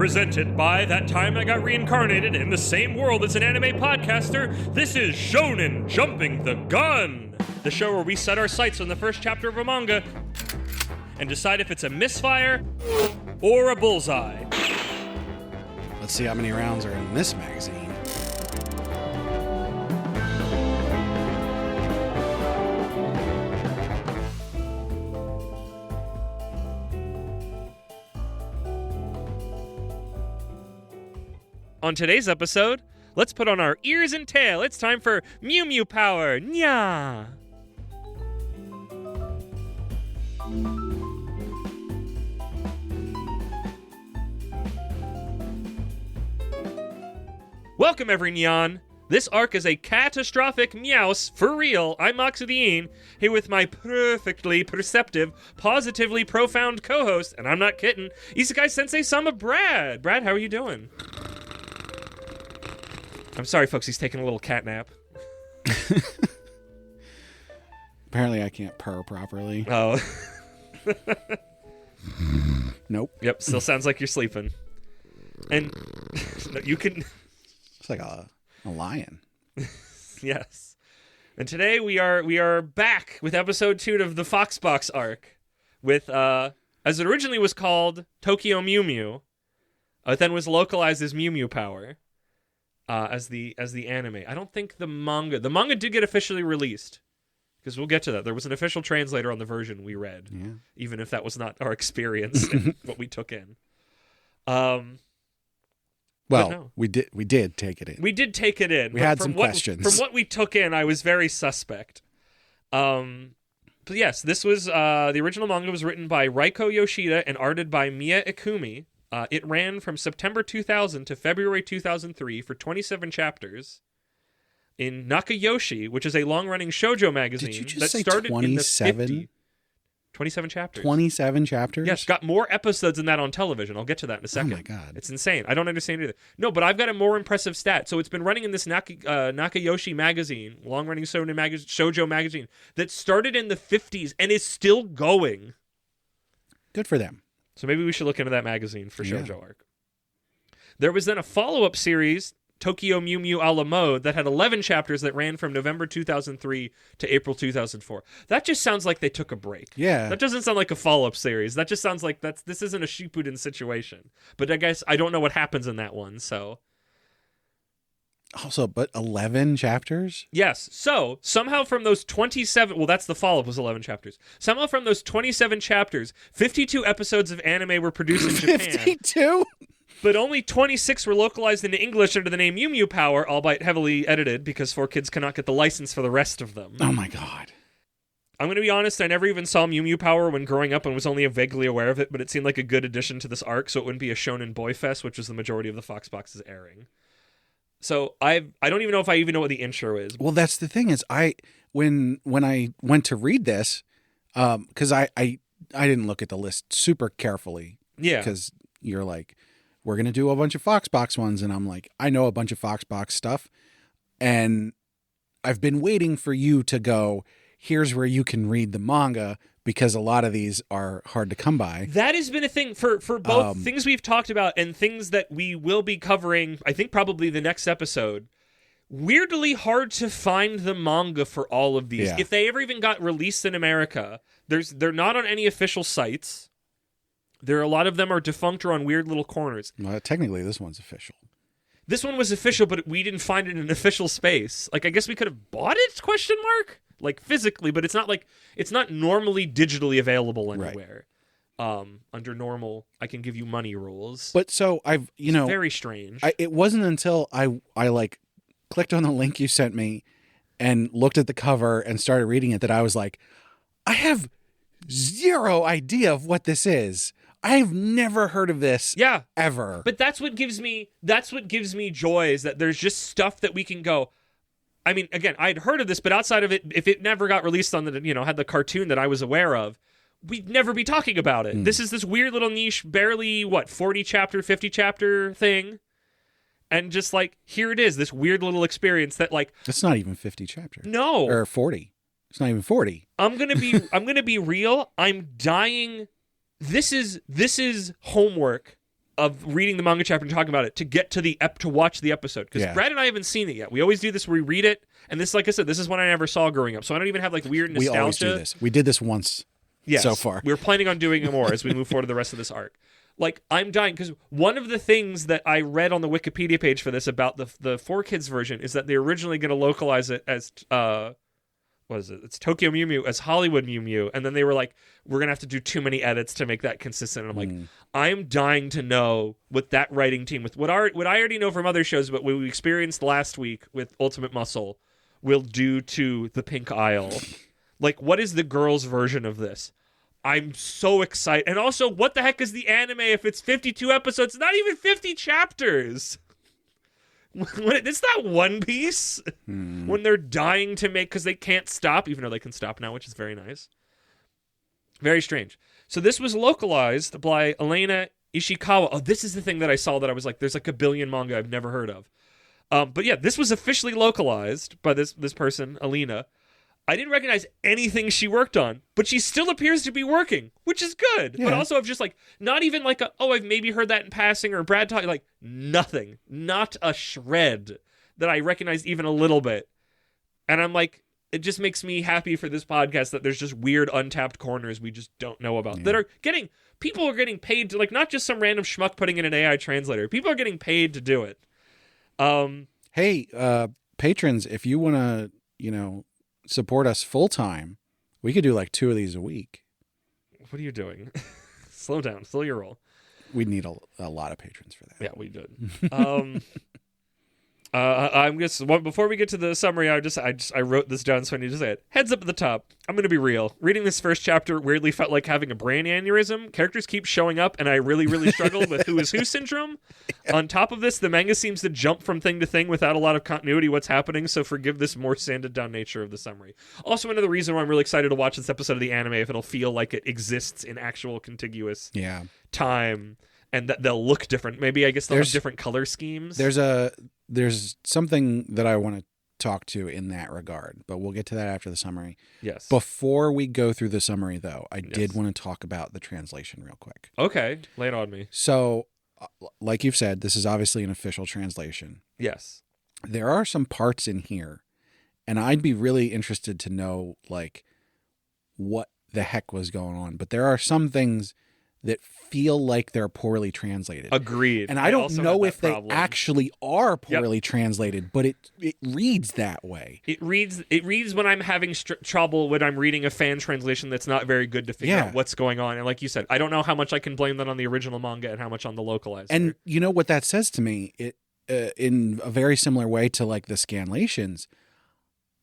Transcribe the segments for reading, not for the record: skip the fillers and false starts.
Presented by That Time I Got Reincarnated in the same world as an anime podcaster, this is Shonen Jumping the Gun, the show where we set our sights on the first chapter of a manga and decide if it's a misfire or a bullseye. Let's see how many rounds are in this magazine. On today's episode, let's put on our ears and tail. It's time for Mew Mew Power. Nya! Welcome, every Nyan. This arc is a catastrophic meows for real. I'm Moxidine, here with my perfectly perceptive, positively profound co-host, and I'm not kidding, Isekai Sensei Sama Brad. Brad, how are you doing? I'm sorry, folks, he's taking a little cat nap. Apparently I can't purr properly. Oh. Nope. Yep, still sounds like you're sleeping. And you can... It's like a lion. Yes. And today we are back with episode 2 of the Foxbox arc with, as it originally was called, Tokyo Mew Mew. It then was localized as Mew Mew Power. As the anime. I don't think the manga did get officially released, because we'll get to that. There was an official translator on the version we read, even if that was not our experience and what we took in. We did take it in. We did take it in. We had some questions. From what we took in, I was very suspect. But yes, this was the original manga was written by Reiko Yoshida and arted by Miya Ikumi. It ran from September 2000 to February 2003 for 27 chapters in Nakayoshi, which is a long-running shoujo magazine. Did you just that say started 27? in the 27 chapters. 27 chapters? Yes, got more episodes than that on television. I'll get to that in a second. Oh my god. It's insane. I don't understand either. No, but I've got a more impressive stat. So it's been running in this Nakayoshi magazine, long-running shoujo magazine, that started in the 50s and is still going. Good for them. So maybe we should look into that magazine for Shoujo Arc. There was then a follow-up series, Tokyo Mew Mew a la Mode, that had 11 chapters that ran from November 2003 to April 2004. That just sounds like they took a break. Yeah. That doesn't sound like a follow-up series. That just sounds like this isn't a Shippuden situation. But I guess I don't know what happens in that one, so... Also, but 11 chapters? Yes. So, somehow from those 27... Well, that's the follow-up was 11 chapters. Somehow from those 27 chapters, 52 episodes of anime were produced in Japan. 52? But only 26 were localized into English under the name Mew Mew Power, albeit heavily edited, because 4Kids cannot get the license for the rest of them. Oh my god. I'm going to be honest, I never even saw Mew Mew Power when growing up and was only vaguely aware of it, but it seemed like a good addition to this arc, so it wouldn't be a Shonen Boy Fest, which is the majority of the Foxbox's airing. So I don't even know if I even know what the intro is. Well, that's the thing is when I went to read this, because I didn't look at the list super carefully. Yeah. Because you're like, we're going to do a bunch of Foxbox ones. And I'm like, I know a bunch of Foxbox stuff. And I've been waiting for you to go, here's where you can read the manga, because a lot of these are hard to come by. That has been a thing for both things we've talked about and things that we will be covering, I think probably the next episode. Weirdly hard to find the manga for all of these. Yeah. If they ever even got released in America, they're not on any official sites. A lot of them are defunct or on weird little corners. Well, technically, this one's official. This one was official, but we didn't find it in an official space. Like, I guess we could have bought it, question mark? Like, physically, but it's not normally digitally available anywhere. Right. Under normal, I can give you money rules. But so it's very strange. It wasn't until I like clicked on the link you sent me and looked at the cover and started reading it that I was like, I have zero idea of what this is. I've never heard of this. Yeah. Ever. But that's what gives me joy, is that there's just stuff that we can go. I mean, again, I'd heard of this, but outside of it, if it never got released on the, had the cartoon that I was aware of, we'd never be talking about it. This is this weird little niche, barely, 40 chapter, 50 chapter thing. And just like, here it is, this weird little experience that like... It's not even 50 chapters. No. Or 40. It's not even 40. I'm going to be real. I'm dying. This is homework of reading the manga chapter and talking about it to get to to watch the episode. Because Brad and I haven't seen it yet. We always do this where we read it, and this, like I said, this is one I never saw growing up. So I don't even have like weird nostalgia. We always do this. We did this once so far. We're planning on doing it more as we move forward to the rest of this arc. Like, I'm dying, because one of the things that I read on the Wikipedia page for this about the 4Kids version is that they're originally going to localize it as, what is it? It's Tokyo Mew Mew as Hollywood Mew Mew, and then they were like, we're going to have to do too many edits to make that consistent. And I'm like, I'm dying to know what that writing team, with what I already know from other shows, but what we experienced last week with Ultimate Muscle, will do to the Pink Isle. Like, what is the girls' version of this? I'm so excited. And also, what the heck is the anime if it's 52 episodes? Not even 50 chapters. It's not One Piece. When they're dying to make, because they can't stop, even though they can stop now, which is very nice. Very strange. So this was localized by Elena Ishikawa. Oh, this is the thing that I saw that I was like, there's like a billion manga I've never heard of. But yeah, this was officially localized by this person, Elena. I didn't recognize anything she worked on, but she still appears to be working, which is good. Yeah. But also, I've just like, not even like I've maybe heard that in passing, or Brad talking, like nothing, not a shred that I recognized even a little bit. And I'm like, it just makes me happy for this podcast that there's just weird untapped corners we just don't know about that are people are getting paid to, like, not just some random schmuck putting in an AI translator. People are getting paid to do it. Hey, patrons, if you want to, support us full time, we could do like 2 of these a week. What are you doing? Slow down. Slow your roll. We'd need a lot of patrons for that. Yeah, we did. I'm just before we get to the summary, I wrote this down so I need to say it. Heads up at the top. I'm going to be real. Reading this first chapter weirdly felt like having a brain aneurysm. Characters keep showing up, and I really, really struggle with who is who syndrome. Yeah. On top of this, the manga seems to jump from thing to thing without a lot of continuity what's happening, so forgive this more sanded down nature of the summary. Also, another reason why I'm really excited to watch this episode of the anime, if it'll feel like it exists in actual contiguous time, and that they'll look different. Maybe, I guess, they'll have different color schemes. There's something that I want to talk to in that regard, but we'll get to that after the summary. Yes. Before we go through the summary, though, I did want to talk about the translation real quick. Okay. Lay it on me. So, like you've said, this is obviously an official translation. Yes. There are some parts in here, and I'd be really interested to know, like, what the heck was going on. But there are some things that feel like they're poorly translated. Agreed. And I don't know if they actually are poorly translated, but it reads that way. It reads when I'm having trouble when I'm reading a fan translation that's not very good to figure out what's going on. And like you said, I don't know how much I can blame that on the original manga and how much on the localizer. And you know what that says to me? It in a very similar way to like the scanlations,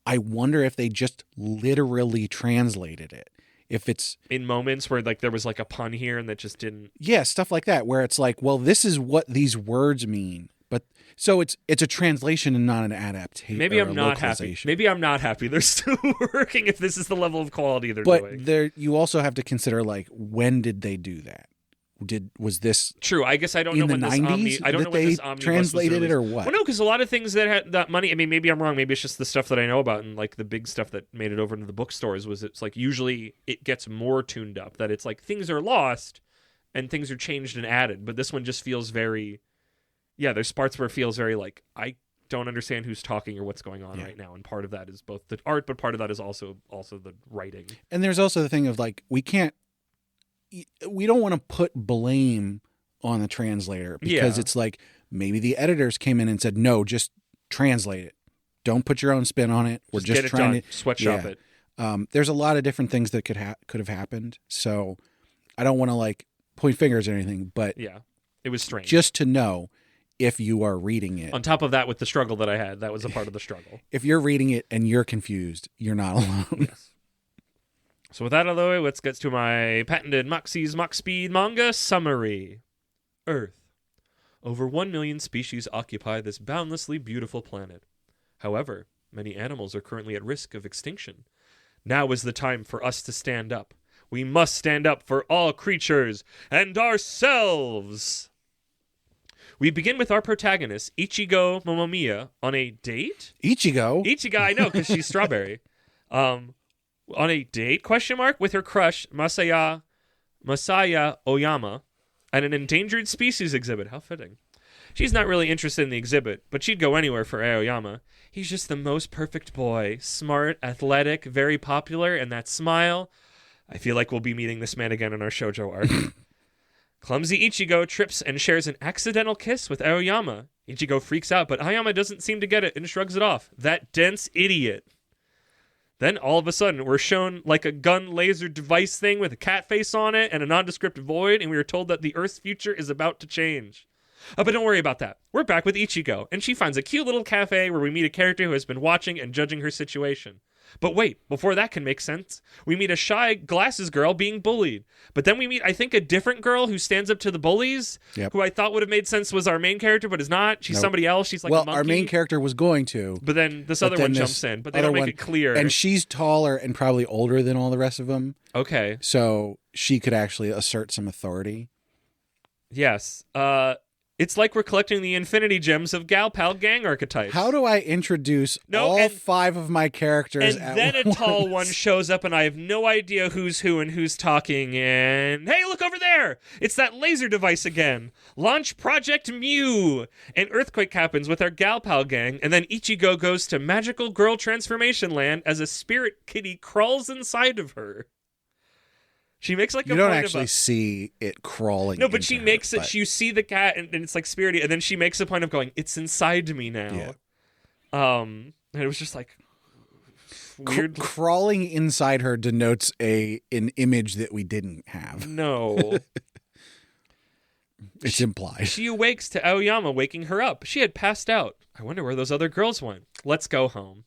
I wonder if they just literally translated it. If it's in moments where like there was like a pun here and that just didn't. Yeah, stuff like that, where it's like, well, this is what these words mean. But so it's a translation and not an adaptation. Maybe I'm not happy. Maybe I'm not happy. They're still working if this is the level of quality they're doing. But you also have to consider, like, when did they do that? Was this true? I guess I don't know when this Omni. I don't know when this Omnibus translated it or what. Well, no, because a lot of things that had that money. I mean, maybe I'm wrong. Maybe it's just the stuff that I know about, and like the big stuff that made it over into the bookstores was it's like usually it gets more tuned up. That it's like things are lost and things are changed and added. But this one just feels very. Yeah, there's parts where it feels very like I don't understand who's talking or what's going on right now, and part of that is both the art, but part of that is also the writing. And there's also the thing of like we don't want to put blame on the translator because it's like maybe the editors came in and said, no, just translate it. Don't put your own spin on it. We're just trying to sweatshop it. There's a lot of different things that could have happened. So I don't want to like point fingers or anything, but yeah, it was strange. Just to know if you are reading it. On top of that, with the struggle that I had, that was a part of the struggle. If you're reading it and you're confused, you're not alone. Yes. So with that out of the way, let's get to my patented Moxie's Mox Speed manga summary. Earth. Over 1 million species occupy this boundlessly beautiful planet. However, many animals are currently at risk of extinction. Now is the time for us to stand up. We must stand up for all creatures and ourselves. We begin with our protagonist, Ichigo Momomiya, on a date? Ichigo, I know, because she's strawberry. On a date, ? With her crush, Masaya Oyama. at an endangered species exhibit. How fitting. She's not really interested in the exhibit, but she'd go anywhere for Aoyama. He's just the most perfect boy. Smart, athletic, very popular, and that smile. I feel like we'll be meeting this man again in our shoujo arc. Clumsy Ichigo trips and shares an accidental kiss with Aoyama. Ichigo freaks out, but Aoyama doesn't seem to get it and shrugs it off. That dense idiot. Then, all of a sudden, we're shown like a gun laser device thing with a cat face on it and a nondescript void, and we are told that the Earth's future is about to change. But don't worry about that. We're back with Ichigo, and she finds a cute little cafe where we meet a character who has been watching and judging her situation. But wait, before that can make sense, we meet a shy glasses girl being bullied. But then we meet, I think, a different girl who stands up to the bullies, who I thought would have made sense was our main character, but is not. She's somebody else. She's like a monkey. Our main character was going to. But then this other one jumps in, but they don't make it clear. And she's taller and probably older than all the rest of them. Okay. So she could actually assert some authority. Yes. It's like we're collecting the infinity gems of Gal Pal gang archetypes. How do I introduce all 5 of my characters and then a tall one shows up and I have no idea who's who and who's talking and... Hey, look over there! It's that laser device again. Launch Project Mew! An earthquake happens with our Gal Pal gang and then Ichigo goes to Magical Girl Transformation Land as a spirit kitty crawls inside of her. She makes like you a don't point actually see it crawling. No, but she makes it. You see the cat, and it's like spirity, and then she makes a point of going, "It's inside me now." Yeah. And it was just like weird. Crawling inside her denotes an image that we didn't have. No, it's implied. She awakes to Aoyama waking her up. She had passed out. I wonder where those other girls went. Let's go home.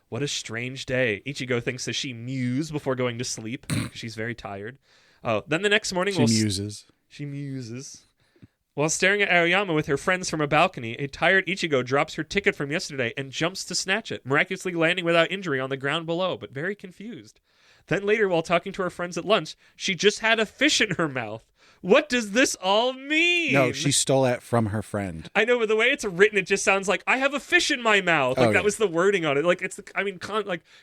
What a strange day. Ichigo thinks that she mews before going to sleep. She's very tired. Oh, then the next morning... She muses. While staring at Aoyama with her friends from a balcony, a tired Ichigo drops her ticket from yesterday and jumps to snatch it, miraculously landing without injury on the ground below, but very confused. Then later, while talking to her friends at lunch, she just had a fish in her mouth. What does this all mean? No, she stole that from her friend. I know, but the way it's written, it just sounds like I have a fish in my mouth. Like that was the wording on it. Like it's,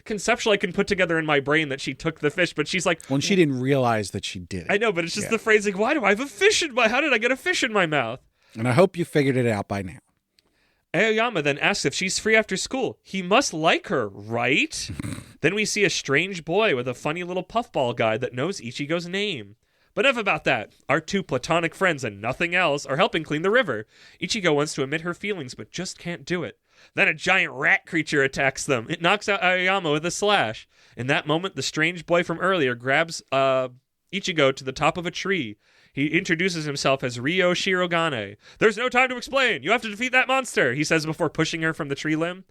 conceptually, I can put together in my brain that she took the fish, but she's like, well, she didn't realize that she did it. I know, but it's just the phrase like, why do I have a fish in my? How did I get a fish in my mouth? And I hope you figured it out by now. Aoyama then asks if she's free after school. He must like her, right? Then we see a strange boy with a funny little puffball guy that knows Ichigo's name. But enough about that. Our 2 platonic friends and nothing else are helping clean the river. Ichigo wants to admit her feelings, but just can't do it. Then a giant rat creature attacks them. It knocks out Aoyama with a slash. In that moment, the strange boy from earlier grabs Ichigo to the top of a tree. He introduces himself as Ryo Shirogane. There's no time to explain. You have to defeat that monster, he says before pushing her from the tree limb.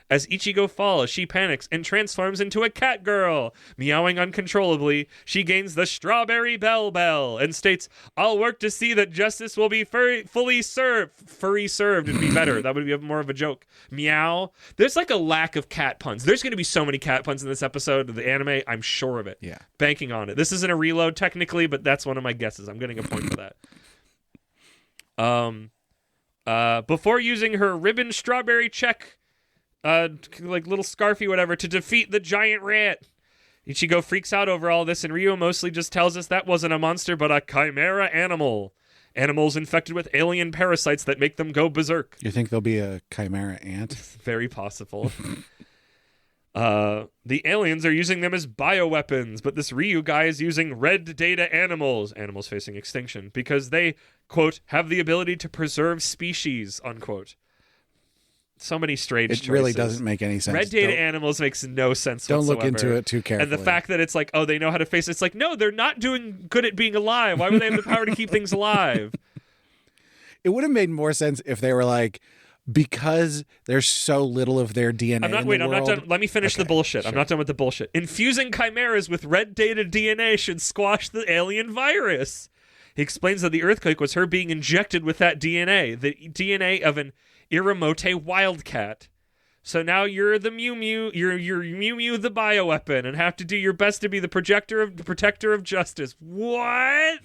As Ichigo falls, she panics and transforms into a cat girl. Meowing uncontrollably, she gains the Strawberry Bell and states, I'll work to see that justice will be fully served. Furry served would be better. That would be more of a joke. Meow. There's like a lack of cat puns. There's going to be so many cat puns in this episode of the anime. I'm sure of it. Yeah. Banking on it. This isn't a reload technically, but that's one of my guesses. I'm getting a point for that. Before using her ribbon strawberry check... like little scarfy whatever to defeat the giant rat. Ichigo freaks out over all this and Ryo mostly just tells us that wasn't a monster but a chimera animal. Animals infected with alien parasites that make them go berserk. You think there'll be a chimera ant? Very possible. The aliens are using them as bioweapons, but this Ryu guy is using red data animals facing extinction, because they, quote, have the ability to preserve species, unquote. So many strange choices. It really doesn't make any sense. Red data animals makes no sense whatsoever. Don't look into it too carefully. And the fact that it's like, oh, they know how to face it. It's like, no, they're not doing good at being alive. Why would they have the power to keep things alive? It would have made more sense if they were like, because there's so little of their DNA I'm not done. Let me finish the bullshit. Sure. I'm not done with the bullshit. Infusing chimeras with red data DNA should squash the alien virus. He explains that the earthquake was her being injected with that DNA, the DNA of an Iramote wildcat. So now you're the Mew Mew, you're Mew Mew the bioweapon, and have to do your best to be the protector of justice. What?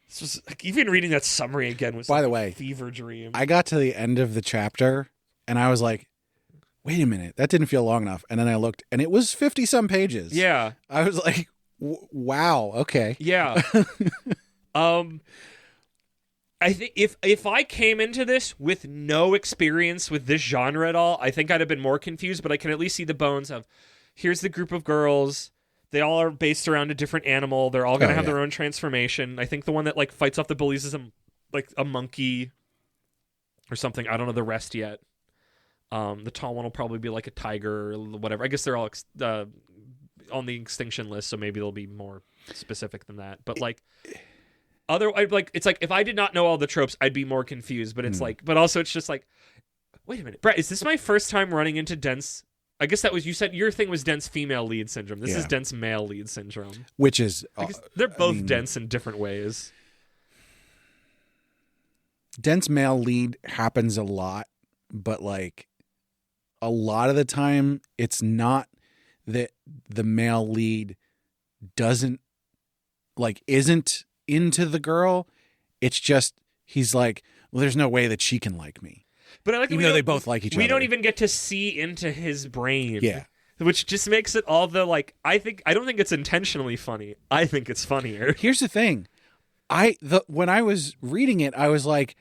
This was, like, even reading that summary again was, by like, the way, a fever dream. I got to the end of the chapter and I was like, wait a minute, that didn't feel long enough. And then I looked and it was 50 some pages. Yeah. I was like, wow, okay. Yeah. I think if I came into this with no experience with this genre at all, I think I'd have been more confused, but I can at least see the bones of, here's the group of girls. They all are based around a different animal. They're all going to have their own transformation. I think the one that like fights off the bullies is a monkey or something. I don't know the rest yet. The tall one will probably be like a tiger or whatever. I guess they're all on the extinction list, so maybe they'll be more specific than that. But like, it's like if I did not know all the tropes, I'd be more confused. But it's like, but also it's just like, wait a minute, Brett, is this my first time running into dense? I guess that was, you said your thing was dense female lead syndrome. This is dense male lead syndrome, which is they're both dense in different ways. Dense male lead happens a lot, but like a lot of the time, it's not that the male lead isn't into the girl. It's just he's like, well, there's no way that she can like me. But I like even though they both like each other. We don't even get to see into his brain. Yeah. Which just makes it all the like, I don't think it's intentionally funny. I think it's funnier. Here's the thing. When I was reading it, I was like,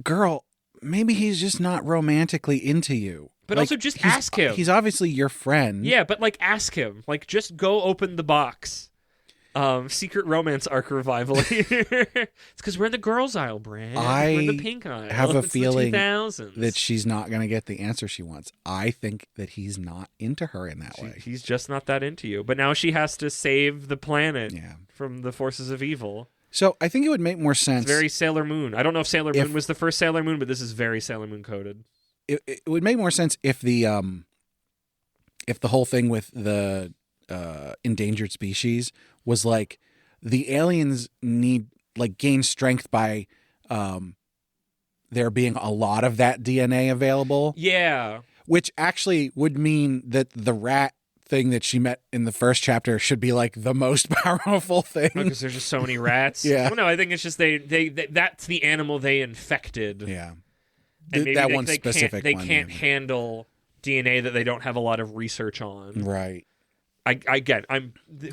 girl, maybe he's just not romantically into you. But like, also just ask him. He's obviously your friend. Yeah, but like ask him. Like just go open the box. Secret romance arc revival. It's because we're in the girls aisle, Brad. We're in the pink aisle. I have a it's feeling the 2000s. that she's not going to get the answer she wants. I think that he's not into her in that way. He's just not that into you. But now she has to save the planet Yeah. from the forces of evil. So I think it would make more sense. It's very Sailor Moon. I don't know if Sailor Moon was the first Sailor Moon, but this is very Sailor Moon coded. It would make more sense if the whole thing with the endangered species was like the aliens gain strength by there being a lot of that DNA available. Yeah. Which actually would mean that the rat thing that she met in the first chapter should be like the most powerful thing. Because there's just so many rats. Yeah. Well, no, I think it's just they that's the animal they infected. Yeah. And maybe that one specific they one. They can't handle DNA that they don't have a lot of research on. Right. I get.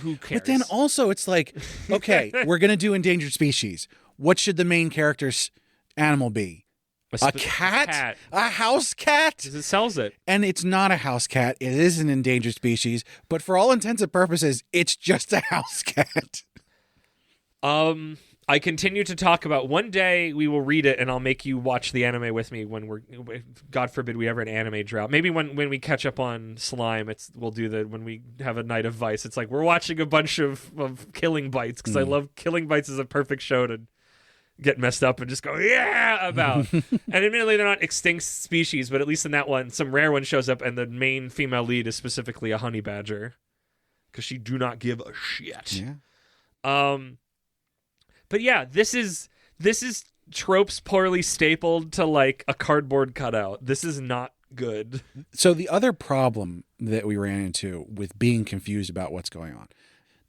Who cares? But then also it's like, okay, we're gonna do endangered species. What should the main character's animal be? A cat? A house cat? Because it sells it. And it's not a house cat. It is an endangered species. But for all intents and purposes, it's just a house cat. I continue to talk about one day we will read it and I'll make you watch the anime with me when God forbid we ever an anime drought. Maybe when we catch up on Slime, we'll do when we have a night of Vice. It's like we're watching a bunch of Killing Bites because I love Killing Bites is a perfect show to get messed up and just go about. And admittedly they're not extinct species, but at least in that one some rare one shows up and the main female lead is specifically a honey badger because she do not give a shit. Yeah. But yeah, this is tropes poorly stapled to like a cardboard cutout. This is not good. So the other problem that we ran into with being confused about what's going on.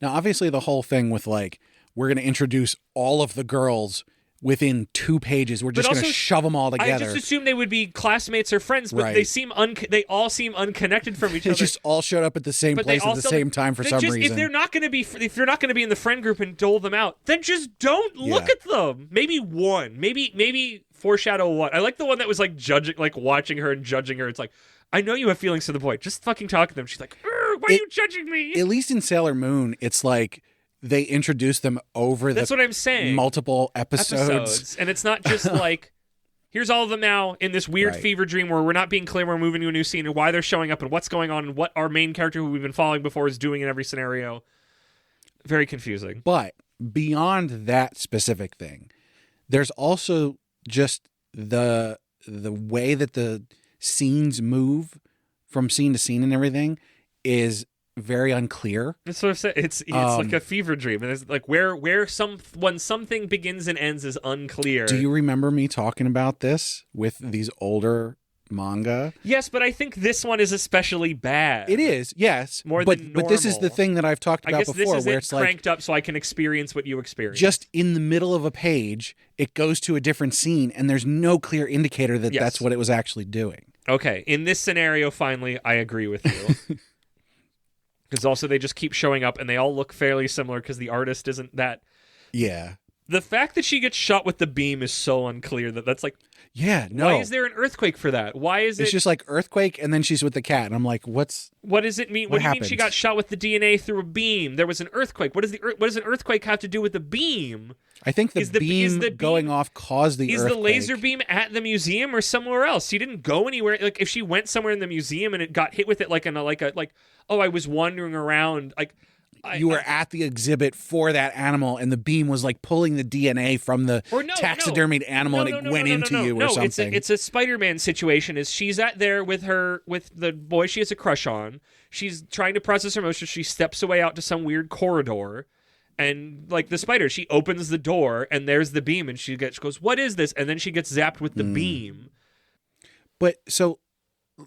Now, obviously the whole thing with like, we're going to introduce all of the girls within 2 pages. We're just going to shove them all together. I just assumed they would be classmates or friends, but right. they all seem unconnected from each other. They just all showed up at the same place at the same time for some reason. If you're not going to be in the friend group and dole them out, then just don't look at them. Maybe one, maybe foreshadow one. I like the one that was like judging, like watching her and judging her. It's like, I know you have feelings for the boy. Just fucking talk to them. She's like, why are you judging me? At least in Sailor Moon, it's like they introduce them over That's what I'm saying. Multiple episodes. And it's not just like, here's all of them now in this weird fever dream where we're not being clear we're moving to a new scene and why they're showing up and what's going on and what our main character who we've been following before is doing in every scenario. Very confusing. But beyond that specific thing, there's also just the way that the scenes move from scene to scene and everything is very unclear. That's what I've said. It's like a fever dream, and it's like when something begins and ends is unclear. Do you remember me talking about this with these older manga? Yes, but I think this one is especially bad. It is, yes. More than normal. But this is the thing that I've talked about before, this is where it's like cranked up so I can experience what you experience. Just in the middle of a page, it goes to a different scene, and there's no clear indicator that that's what it was actually doing. Okay, in this scenario, finally, I agree with you. Because also they just keep showing up and they all look fairly similar because the artist isn't that... Yeah. The fact that she gets shot with the beam is so unclear that's like, Yeah, no. why is there an earthquake for that? Why is It's just like earthquake, and then she's with the cat, and I'm like, what does it mean? What do you mean she got shot with the DNA through a beam? There was an earthquake. What does an earthquake have to do with the beam? I think the beam going off caused the earthquake. Is the laser beam at the museum or somewhere else? She didn't go anywhere. Like if she went somewhere in the museum and it got hit with it I was wandering around you were at the exhibit for that animal, and the beam was like pulling the DNA from the taxidermied animal, and it went into you or something. It's a Spider-Man situation. Is she's at there with the boy she has a crush on. She's trying to process her emotions. She steps away out to some weird corridor, and like the spider, she opens the door, and there's the beam, and she goes, "What is this?" And then she gets zapped with the beam. But so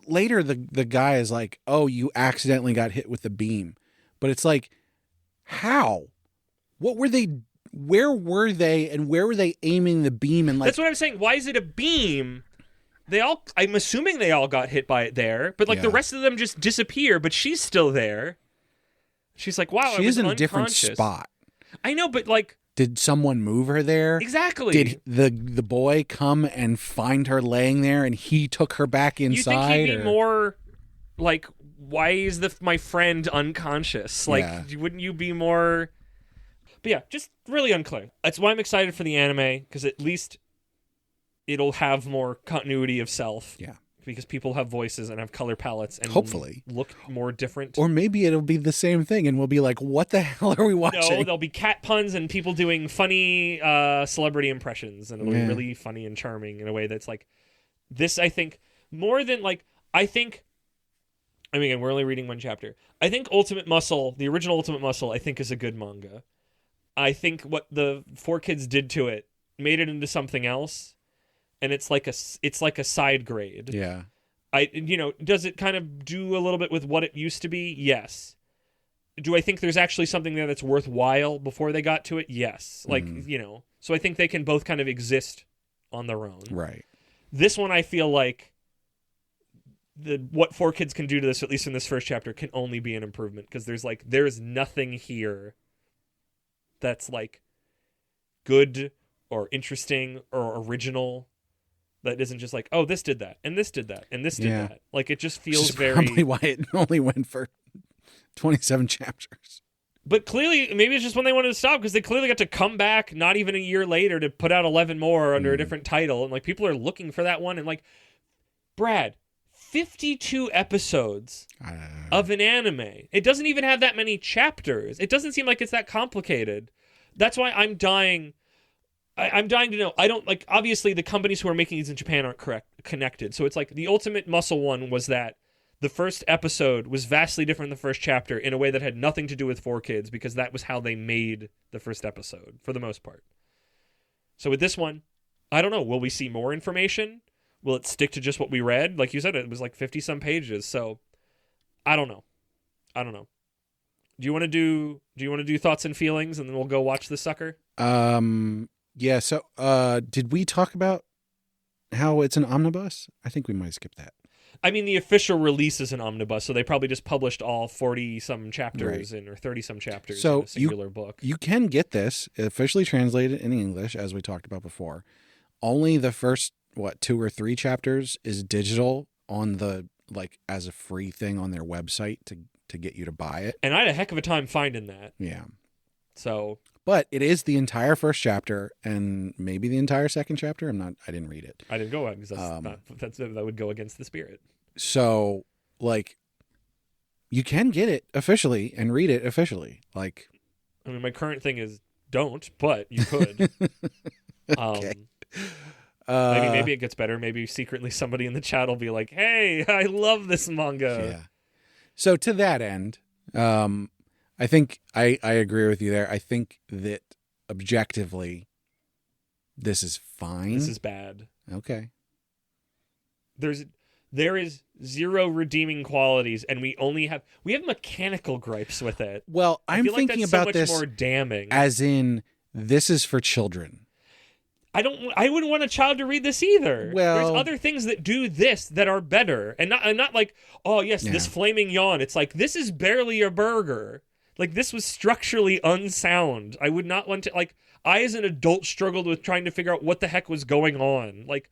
later, the guy is like, "Oh, you accidentally got hit with the beam," but it's like, how? What were they? Where were they? And where were they aiming the beam? And that's what I'm saying. Why is it a beam? I'm assuming they all got hit by it there, but the rest of them just disappear. But she's still there. She's like, wow, she's in a different spot. I know, but did someone move her there? Exactly. Did the boy come and find her laying there, and he took her back inside? You think he'd be more like, why is my friend unconscious? Wouldn't you be more? But yeah, just really unclear. That's why I'm excited for the anime, because at least it'll have more continuity of self. Yeah. Because people have voices and have color palettes and hopefully look more different. Or maybe it'll be the same thing, and we'll be like, what the hell are we watching? No, there'll be cat puns and people doing funny celebrity impressions, and it'll be really funny and charming in a way that's like, this, I think, more than again, we're only reading one chapter. I think Ultimate Muscle, the original Ultimate Muscle, I think is a good manga. I think what the 4Kids did to it made it into something else, and it's like a side grade. Yeah. Does it kind of do a little bit with what it used to be? Yes. Do I think there's actually something there that's worthwhile before they got to it? Yes. So I think they can both kind of exist on their own. Right. This one, I feel like what 4Kids can do to this, at least in this first chapter, can only be an improvement, because there's nothing here that's good or interesting or original that isn't just like, oh, this did that and this did that and this did that. It just feels very. Probably why it only went for 27 chapters. But clearly, maybe it's just when they wanted to stop, because they clearly got to come back not even a year later to put out 11 more under a different title, and people are looking for that one. And Brad, 52 episodes of an anime. It doesn't even have that many chapters. It doesn't seem like it's that complicated. That's why I'm dying. I'm dying to know. I don't obviously the companies who are making these in Japan aren't connected. So it's the Ultimate Muscle one was that the first episode was vastly different than the first chapter in a way that had nothing to do with 4Kids, because that was how they made the first episode for the most part. So with this one, I don't know. Will we see more information? Will it stick to just what we read? Like you said, it was 50-some pages. So I don't know. Do you want to do thoughts and feelings, and then we'll go watch the sucker? Yeah. So, did we talk about how it's an omnibus? I think we might skip that. I mean, the official release is an omnibus, so they probably just published all 40-some chapters or 30-some chapters in a singular book. You can get this officially translated in English, as we talked about before. Only the first 2 or 3 chapters is digital on the as a free thing on their website to get you to buy it. And I had a heck of a time finding that. Yeah. So, but it is the entire first chapter and maybe the entire second chapter. I didn't read it. I didn't go because that would go against the spirit. So you can get it officially and read it officially. I mean, my current thing is don't, but you could. Okay. Maybe it gets better. Maybe secretly somebody in the chat will be like, hey, I love this manga. Yeah. So to that end, I think I agree with you there. I think that objectively, this is fine. This is bad. Okay. There is zero redeeming qualities, and we have mechanical gripes with it. Well, I'm thinking about so much this more damning. As in, this is for children. I wouldn't want a child to read this either. Well, there's other things that do this that are better, and not like, oh yes, this flaming yawn. It's like, this is barely a burger. This was structurally unsound. I would not want to I as an adult struggled with trying to figure out what the heck was going on. Like,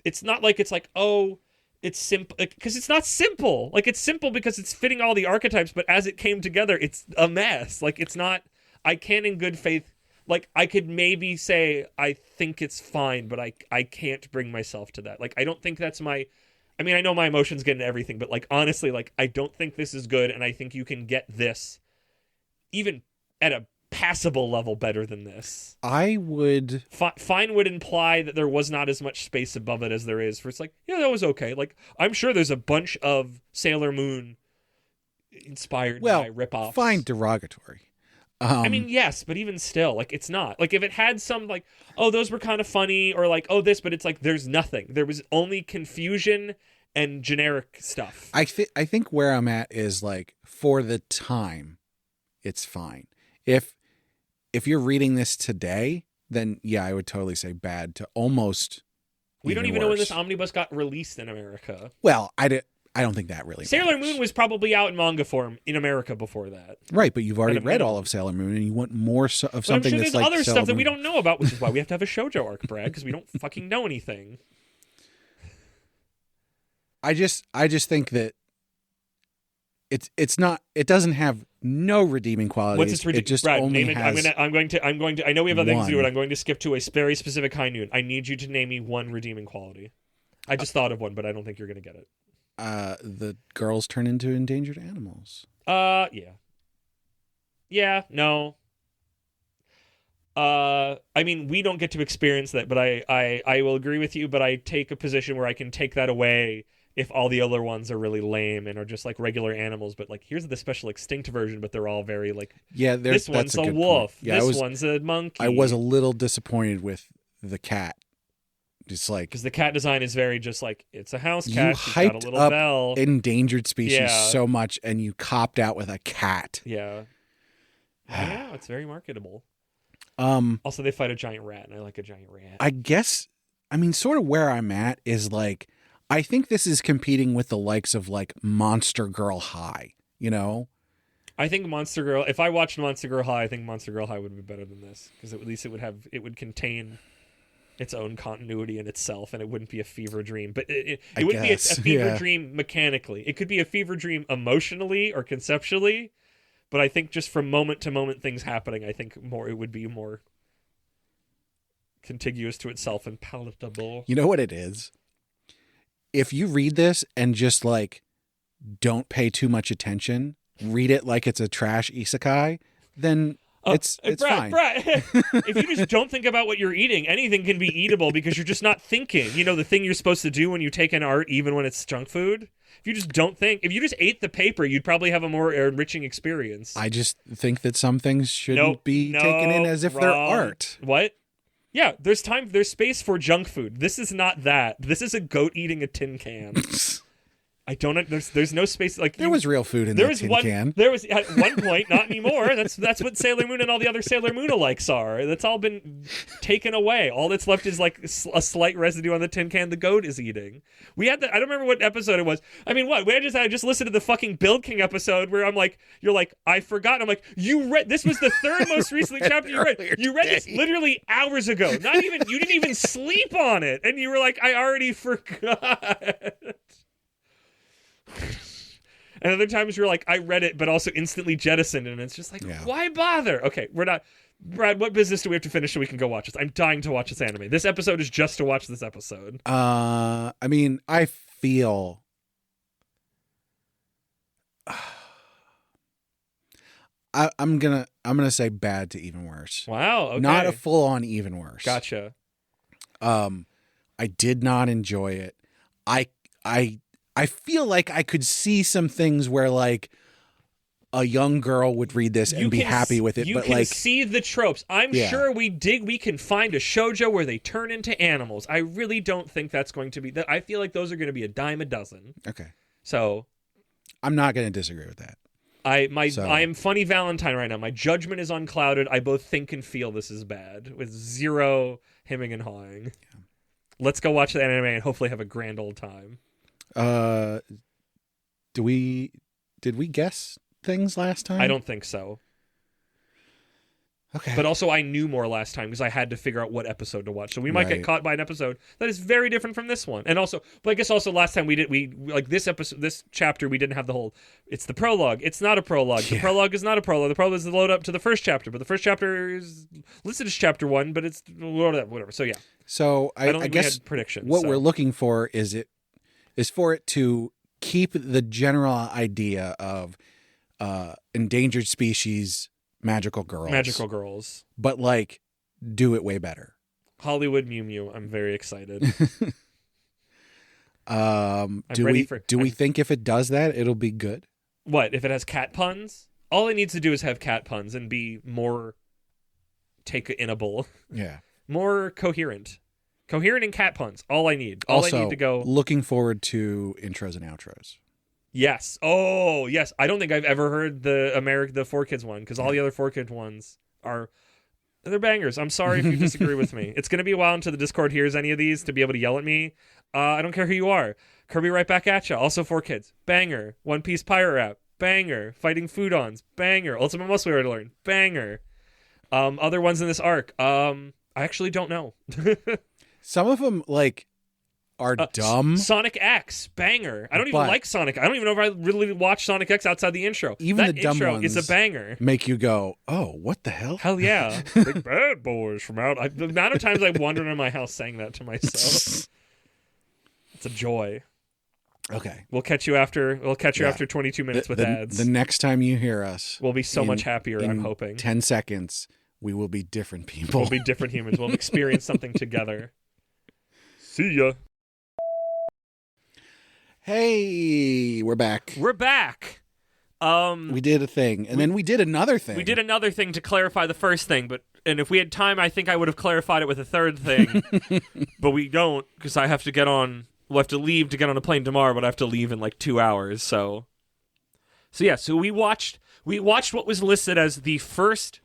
it's not like it's like, oh, it's simple, because it's not simple. Like, it's simple because it's fitting all the archetypes, but as it came together, it's a mess. Like, it's not, I can't in good faith, like, I could maybe say I think it's fine, but I can't bring myself to that. Like, I don't think that's my, I mean, I know my emotions get into everything, but, like, honestly, like, I don't think this is good, and I think you can get this even at a passable level better than this. I would... Fine would imply that there was not as much space above it as there is. For it's like, yeah, that was okay. Like, I'm sure there's a bunch of Sailor Moon inspired by ripoffs. Fine derogatory. I mean, yes, but even still, like, it's not. Like, if it had some, like, oh, those were kind of funny, or like, oh, this, but it's like, there's nothing. There was only confusion and generic stuff. I think where I'm at is, like, for the time, it's fine. If you're reading this today, then yeah, I would totally say bad to almost. We don't even know when this omnibus got released in America. Well, I don't think that really Sailor matters. Moon was probably out in manga form in America before that. Right, but you've already read all of Sailor Moon, and you want more of something that's like Sailor Moon. I'm sure there's other stuff that we don't know about, which is why we have to have a shoujo arc, Brad, because we don't fucking know anything. I just think that it's not. It doesn't have no redeeming qualities. What's its it just Brad, only name it. has. I'm going to. I know we have other things to do, one. but I'm going to skip to a very specific high noon. I need you to name me one redeeming quality. I just thought of one, but I don't think you're going to get it. The girls turn into endangered animals. Yeah. Yeah, no. I mean, we don't get to experience that, but I will agree with you, but I take a position where I can take that away if all the other ones are really lame and are just like regular animals, but like here's the special extinct version, but they're all very like, yeah, this one's a wolf, yeah, this one's a monkey. I was a little disappointed with the cat. Just like, because the cat design is very just like, it's a house cat. You She's got a hyped little up bell. endangered species so much, and you copped out with a cat. Yeah. Yeah, it's very marketable. Also, they fight a giant rat, and I like a giant rat. I guess, I mean, sort of where I'm at is like, I think this is competing with the likes of like Monster Girl High, you know? I think Monster Girl, if I watched Monster Girl High, I think Monster Girl High would be better than this, because at least it would contain its own continuity in itself, and it wouldn't be a fever dream. But it wouldn't be a fever dream mechanically. It could be a fever dream emotionally or conceptually, but I think just from moment to moment things happening, I think it would be more contiguous to itself and palatable. You know what it is? If you read this and just like don't pay too much attention, read it like it's a trash isekai, then it's fine. Brad, if you just don't think about what you're eating, anything can be eatable because you're just not thinking. You know, the thing you're supposed to do when you take in art, even when it's junk food. If you just don't think, if you just ate the paper, you'd probably have a more enriching experience. I just think that some things shouldn't be taken in as if they're art. What? Yeah, there's space for junk food. This is not that. This is a goat eating a tin can. I don't. There's no space. Like there was real food in that tin can. There was at one point, not anymore. That's what Sailor Moon and all the other Sailor Moon alikes are. That's all been taken away. All that's left is like a slight residue on the tin can the goat is eating. We had that. I don't remember what episode it was. I mean, what? I just listened to the fucking Build King episode where I'm like, you're like, I forgot. I'm like, you read. This was the third most recent chapter you read. You read this literally hours ago. Not even. You didn't even sleep on it, and you were like, I already forgot. And other times you're like, I read it, but also instantly jettisoned, and it's just like, why bother? Okay, we're not. Brad, what business do we have to finish so we can go watch this? I'm dying to watch this anime. This episode is just to watch this episode. I mean, I feel. I'm gonna say bad to even worse. Wow. Okay. Not a full on even worse. Gotcha. I did not enjoy it. I feel like I could see some things where like a young girl would read this and be happy with it. You but can like, see the tropes. I'm sure we can find a shoujo where they turn into animals. I really don't think that's going to be that. I feel like those are going to be a dime a dozen. Okay. So I'm not going to disagree with that. I am Funny Valentine right now. My judgment is unclouded. I both think and feel this is bad with zero hemming and hawing. Yeah. Let's go watch the anime and hopefully have a grand old time. Did we guess things last time? I don't think so. Okay. But also I knew more last time because I had to figure out what episode to watch. So we might get Right. caught by an episode that is very different from this one. And also, but I guess also last time we like this episode, this chapter, we didn't have the whole, it's the prologue. It's not a prologue. The Yeah. prologue is not a prologue. The prologue is the load up to the first chapter. But the first chapter is listed as chapter 1, but it's whatever. So yeah, So I don't I think we guess had predictions. what so. we're looking for is for it to keep the general idea of endangered species magical girls, but like do it way better. Hollywood Mew Mew. I'm very excited. Do we think if it does that it'll be good? What if it has cat puns? All it needs to do is have cat puns and be more take-inable, Yeah. more coherent and cat puns. All I need. All Also, I need to go. looking forward to intros and outros. Yes. Oh, yes. I don't think I've ever heard the 4Kids one because all the other 4Kids ones they're bangers. I'm sorry if you disagree with me. It's going to be a while until the Discord hears any of these to be able to yell at me. I don't care who you are. Kirby right back at ya. Also 4Kids. Banger. One Piece Pirate Rap. Banger. Fighting Foodons. Banger. Ultimate Muscle Wear to Learn. Banger. Other ones in this arc. I actually don't know. Some of them are dumb. Sonic X, banger. I don't even But- like Sonic. I don't even know if I really watched Sonic X outside the intro. Even that the dumb intro ones is a banger. make you go, "Oh, what the hell?" Hell yeah. Big bad boys from out. The amount of times I've wandered in my house saying that to myself. It's a joy. Okay. We'll catch you after 22 minutes with the, ads. The next time you hear us, We'll be so in- much happier, in I'm hoping. 10 seconds, we will be different people. We'll be different humans. We'll experience something together. See ya. Hey, we're back. We're back. We did a thing, and then we did another thing. We did another thing to clarify the first thing, and if we had time, I think I would have clarified it with a third thing. But we don't, because I have to get on. We'll have to leave to get on a plane tomorrow, but I have to leave in like 2 hours. So yeah. So we watched what was listed as the first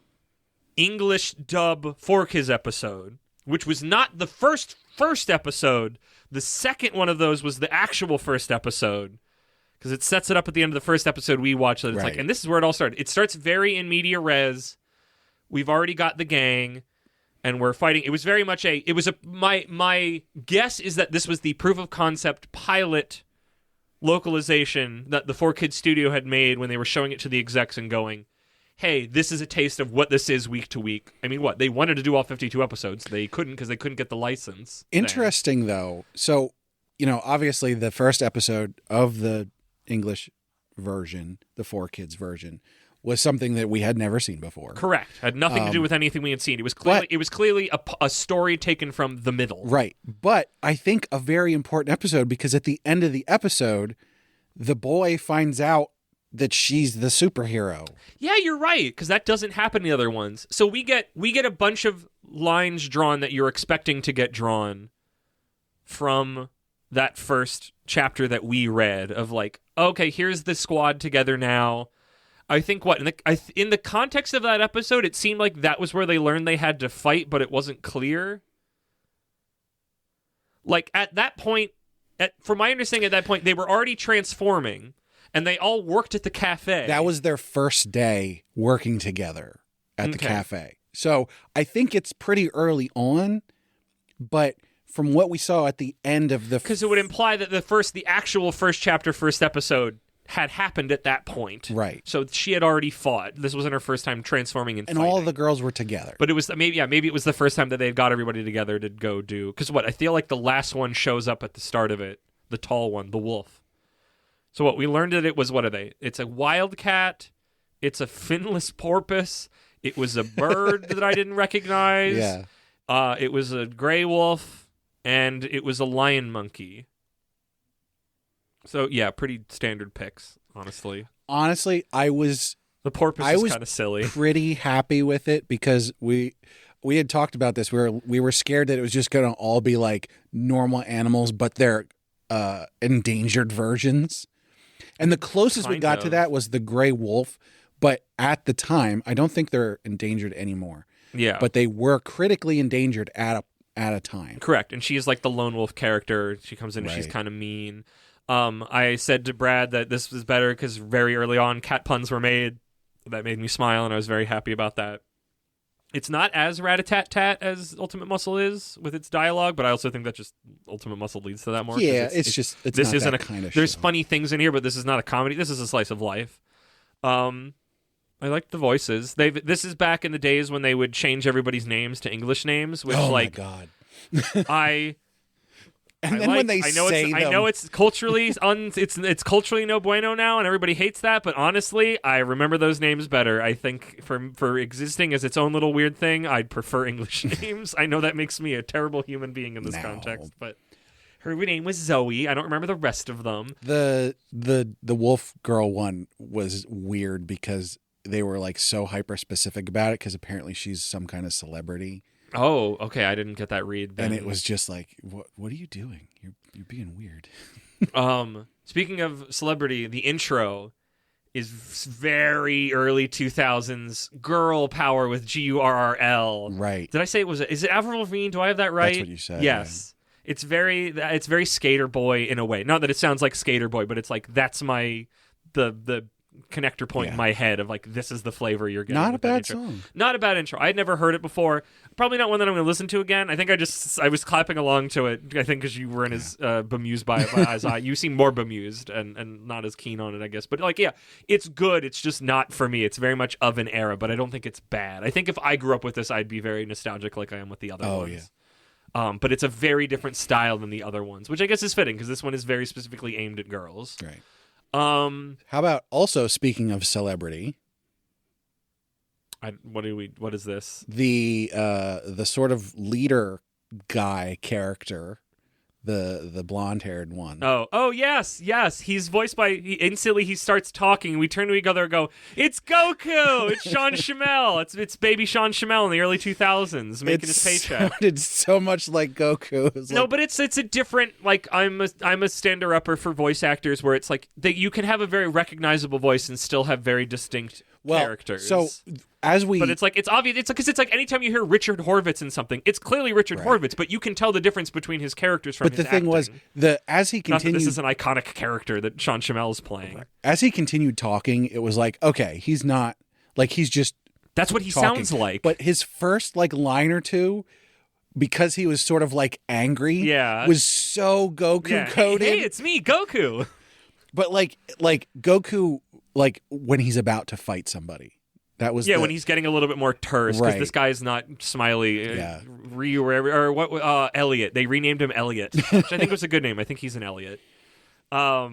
English dub 4Kids episode, which was not the first episode. The second one of those was the actual first episode. Because it sets it up at the end of the first episode we watched that it's Right. like, and this is where it all started. It starts very in media res. We've already got the gang, and we're fighting. It was very much my guess is that this was the proof of concept pilot localization that the 4Kids studio had made when they were showing it to the execs and going, hey, this is a taste of what this is week to week. I mean, what? They wanted to do all 52 episodes. They couldn't because they couldn't get the license. Interesting, though. So, obviously the first episode of the English version, the 4Kids version, was something that we had never seen before. Correct. Had nothing to do with anything we had seen. It was clearly a story taken from the middle. Right. But I think a very important episode, because at the end of the episode, the boy finds out that she's the superhero. Yeah, you're right, because that doesn't happen in the other ones. So we get a bunch of lines drawn that you're expecting to get drawn from that first chapter that we read of like, okay, here's the squad together now. I think in the context of that episode, it seemed like that was where they learned they had to fight, but it wasn't clear. Like at that point, from my understanding, at that point, they were already transforming, and they all worked at the cafe. That was their first day working together at the cafe. So I think it's pretty early on, but from what we saw at the end of the... Because it would imply that the actual first chapter, first episode had happened at that point. Right. So she had already fought. This wasn't her first time transforming and all the girls were together. But it was maybe it was the first time that they got everybody together to go do... Because I feel like the last one shows up at the start of it. The tall one, the wolf. So we learned that it was, what are they? It's a wildcat. It's a finless porpoise. It was a bird that I didn't recognize. Yeah. It was a gray wolf, and it was a lion monkey. So yeah, pretty standard picks, honestly. Honestly, The porpoise is kind of silly. Pretty happy with it because we had talked about this. We were scared that it was just going to all be like normal animals, but they're endangered versions. And the closest we got to that was the gray wolf. But at the time, I don't think they're endangered anymore. Yeah. But they were critically endangered at a time. Correct. And she's like the lone wolf character. She comes in and she's kind of mean. I said to Brad that this was better because very early on cat puns were made. That made me smile, and I was very happy about that. It's not as rat-a-tat-tat as Ultimate Muscle is with its dialogue, but I also think that just Ultimate Muscle leads to that more. Yeah, it's this not isn't that kind of There's show. funny things in here, but this is not a comedy. This is a slice of life. I like the voices. This is back in the days when they would change everybody's names to English names, which my God. And then when they say I know it's culturally it's culturally no bueno now, and everybody hates that. But honestly, I remember those names better. I think for existing as its own little weird thing, I'd prefer English names. I know that makes me a terrible human being in this context, but her name was Zoe. I don't remember the rest of them. The wolf girl one was weird because they were like so hyper specific about it because apparently she's some kind of celebrity. Oh, okay. I didn't get that read. Then. And it was just like, what are you doing? You're being weird. Speaking of celebrity, the intro is very early 2000s girl power with Gurrl. Right. Did I say is it Avril Lavigne? Do I have that right? That's what you said. Yes. Yeah. It's very Skater Boy in a way. Not that it sounds like Skater Boy, but it's like that's my the connector point in my head of like this is the flavor you're getting. Not a bad intro. song. Not a bad intro. I'd never heard it before. Probably not one that I'm going to listen to again. I think I was clapping along to it. I think because you weren't as bemused by it as I. You seem more bemused and not as keen on it, I guess. But like, yeah, it's good. It's just not for me. It's very much of an era, but I don't think it's bad. I think if I grew up with this, I'd be very nostalgic like I am with the other ones. Yeah. But it's a very different style than the other ones, which I guess is fitting because this one is very specifically aimed at girls. Right. How about also speaking of celebrity? What is this? The sort of leader guy character, the blonde-haired one. Oh yes. He's voiced by instantly he starts talking. We turn to each other and go, "It's Goku! It's Sean Schemmel! It's baby Sean Schemmel in the early 2000s making his paycheck." It sounded so much like Goku. No, but it's a different like I'm a stander-upper for voice actors where it's like that you can have a very recognizable voice and still have very distinct characters. So but it's like it's obvious. It's because it's like anytime you hear Richard Horvitz in something, it's clearly Richard Horvitz, but you can tell the difference between his characters from. But the thing was, as he continued, not that this is an iconic character that Sean Schemmel is playing. As he continued talking, it was like, okay, he's not like he's just. That's what he talking. sounds like. But his first like line or two, because he was sort of like angry, was so Goku coded. Hey, it's me, Goku. But like Goku, like when he's about to fight somebody. That was when he's getting a little bit more terse because this guy is not Smiley. Ryu or what? Elliot. They renamed him Elliot, which I think was a good name. I think he's an Elliot. So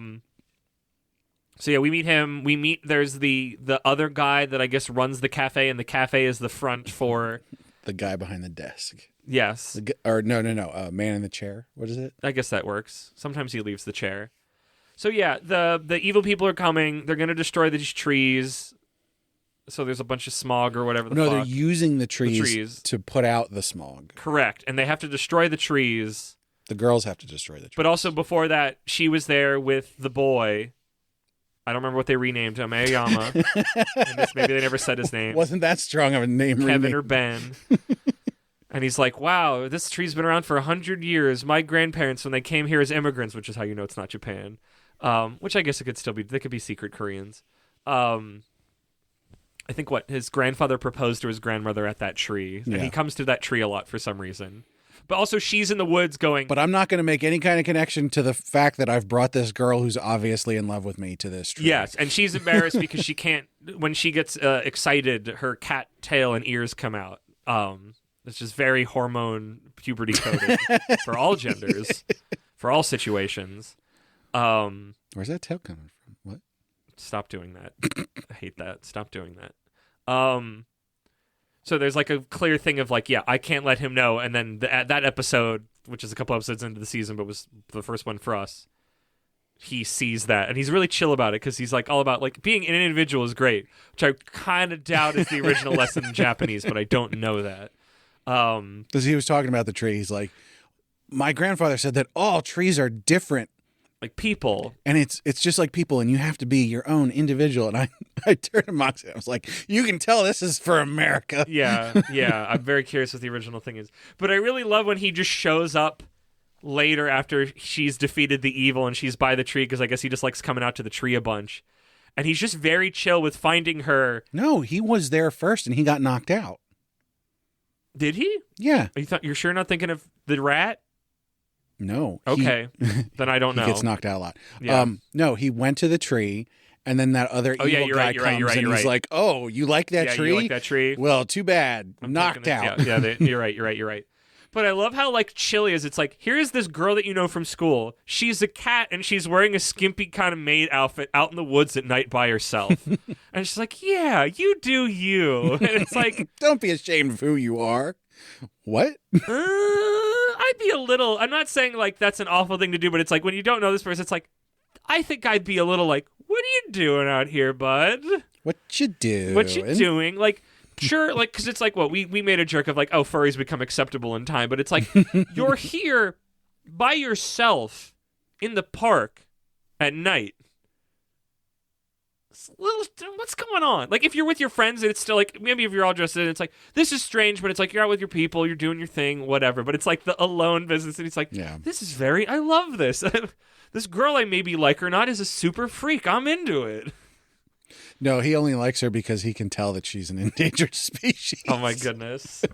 yeah, we meet him. There's the other guy that I guess runs the cafe, and the cafe is the front for the guy behind the desk. Yes. No. Man in the chair. What is it? I guess that works. Sometimes he leaves the chair. So yeah, the evil people are coming. They're going to destroy these trees. So there's a bunch of smog or whatever they're using the trees to put out the smog. Correct. And they have to destroy the trees. The girls have to destroy the trees. But also before that, she was there with the boy. I don't remember what they renamed him. Aoyama. Maybe they never said his name. Wasn't that strong of a name. Kevin or Ben. And he's like, wow, this tree's been around for 100 years. My grandparents, when they came here as immigrants, which is how you know it's not Japan, which I guess it could still be. They could be secret Koreans. I think his grandfather proposed to his grandmother at that tree, and he comes to that tree a lot for some reason. But also, she's in the woods going. But I'm not going to make any kind of connection to the fact that I've brought this girl who's obviously in love with me to this tree. Yes, and she's embarrassed because she can't. When she gets excited, her cat tail and ears come out. It's just very hormone puberty coded for all genders, for all situations. Where's that tail coming from? What? Stop doing that. I hate that. Stop doing that. So there's like a clear thing of like, yeah, I can't let him know. And then that episode, which is a couple episodes into the season, but was the first one for us, he sees that. And he's really chill about it because he's like all about like being an individual is great, which I kind of doubt is the original lesson in Japanese, but I don't know that. Because he was talking about the tree. He's like, my grandfather said that all trees are different. Like people. And it's just like people, and you have to be your own individual. And I turned to Moxie and I was like, you can tell this is for America. Yeah. I'm very curious what the original thing is. But I really love when he just shows up later after she's defeated the evil and she's by the tree, because I guess he just likes coming out to the tree a bunch. And he's just very chill with finding her. No, he was there first and he got knocked out. Did he? Yeah. You're sure not thinking of the rat? No. Okay. Then I don't know. He gets knocked out a lot. Yeah. No, he went to the tree, and then that other evil guy comes and he's like, "Oh, you like that tree? You like that tree? Well, too bad. Knocked out." You're right. But I love how like chilly is. It's like, here's this girl that you know from school. She's a cat and she's wearing a skimpy kind of maid outfit out in the woods at night by herself. And she's like, yeah, you do you. And it's like, don't be ashamed of who you are. What? I'd be a little, I'm not saying like that's an awful thing to do, but it's like when you don't know this person, it's like, I think I'd be a little like, what are you doing out here, bud? What you doing? What you doing? Like, sure, like, because it's like, what, we made a joke of like, oh, furries become acceptable in time, but it's like, you're here by yourself in the park at night. What's going on? Like, if you're with your friends and it's still like, maybe if you're all dressed in, it's like, this is strange, but it's like, you're out with your people, you're doing your thing, whatever. But it's like the alone business, and it's like, this is I love this. This girl I maybe like or not is a super freak. I'm into it. No, he only likes her because he can tell that she's an endangered species. Oh my goodness.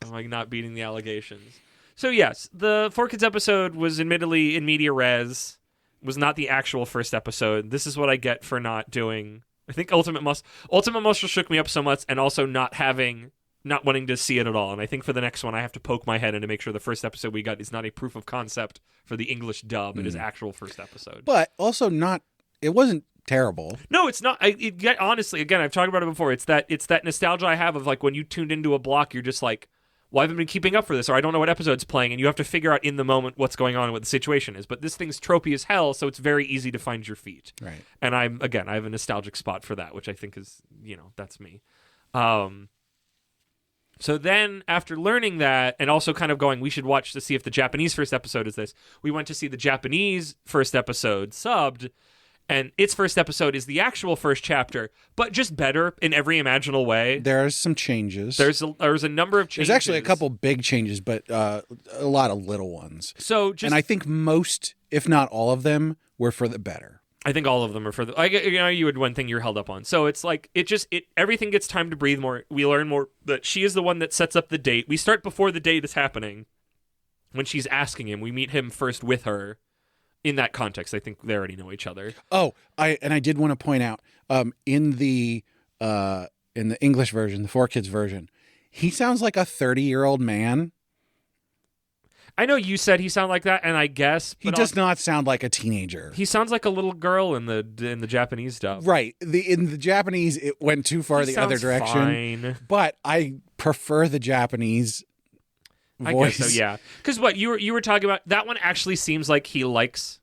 I'm like not beating the allegations. So yes, the 4Kids episode was admittedly in media res, was not the actual first episode. This is what I get for not doing. I think Ultimate Muscle shook me up so much, and also not wanting to see it at all. And I think for the next one I have to poke my head in to make sure the first episode we got is not a proof of concept for the English dub. It is actual first episode. But also it wasn't terrible. No, it's not. Honestly, again, I've talked about it before. It's that nostalgia I have of like when you tuned into a block, you're just like, well, I haven't been keeping up for this, or I don't know what episode's playing, and you have to figure out in the moment what's going on and what the situation is. But this thing's tropey as hell, so it's very easy to find your feet. Right. And I have a nostalgic spot for that, which I think is, that's me. So then, after learning that, and also kind of going, we should watch to see if the Japanese first episode is this, we went to see the Japanese first episode subbed, and its first episode is the actual first chapter, but just better in every imaginable way. There's some changes. There's a number of changes. There's actually a couple big changes, but a lot of little ones. And I think most, if not all of them, were for the better. I think all of them are for the... you had one thing you're held up on. So it's like, everything gets time to breathe more. We learn more that she is the one that sets up the date. We start before the date is happening. When she's asking him, we meet him first with her. In that context, I think they already know each other. Oh, I did want to point out, in the English version, the 4Kids version, he sounds like a 30-year-old man. I know you said he sounded like that, and I guess he does not sound like a teenager. He sounds like a little girl in the Japanese dub. Right. In the Japanese, it went too far the other direction. Fine. But I prefer the Japanese voice. I guess so, yeah. Because what you were talking about, that one actually seems like he likes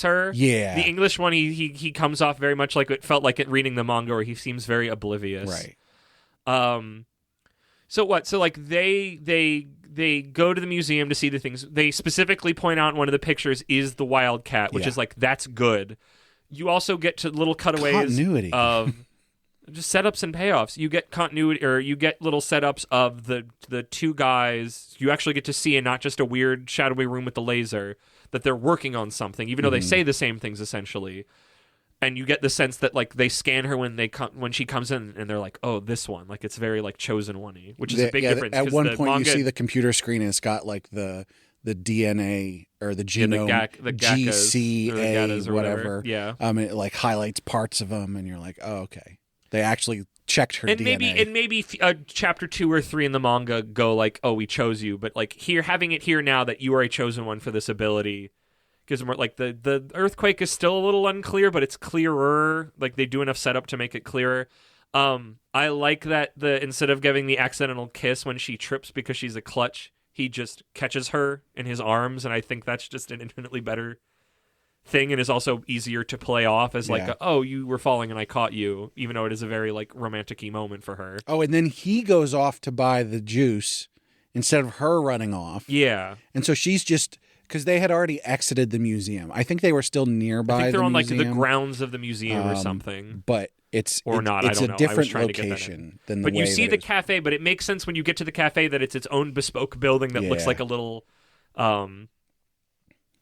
her. Yeah. The English one, he comes off very much like it felt like it reading the manga, where he seems very oblivious. Right. So what? So like they go to the museum to see the things. They specifically point out in one of the pictures is the wildcat, which is like, that's good. You also get to little cutaways continuity of just setups and payoffs. You get continuity, or you get little setups of the two guys. You actually get to see, and not just a weird shadowy room with the laser, that they're working on something, even though they say the same things essentially. And you get the sense that like they scan her when she comes in, and they're like, oh, this one, like it's very like chosen one-y, which is a big difference. At one point, you see the computer screen, and it's got like the DNA or the genome, the GCA, or whatever. Yeah. It like highlights parts of them, and you're like, oh, okay. They actually checked her DNA. Maybe chapter 2 or 3 in the manga go like, oh, we chose you, but like having it here now that you are a chosen one for this ability gives more like the earthquake is still a little unclear, but it's clearer. Like they do enough setup to make it clearer. I like that instead of giving the accidental kiss when she trips because she's a clutch, he just catches her in his arms, and I think that's just an infinitely better thing, and is also easier to play off as like, oh, you were falling and I caught you, even though it is a very like romantic-y moment for her. Oh, and then he goes off to buy the juice instead of her running off. Yeah. And so she's just, because they had already exited the museum. I think they were still nearby. I think they're on museum, like the grounds of the museum or something. But it's a different location than the way. But you see the cafe, but it makes sense when you get to the cafe that it's its own bespoke building that looks like a little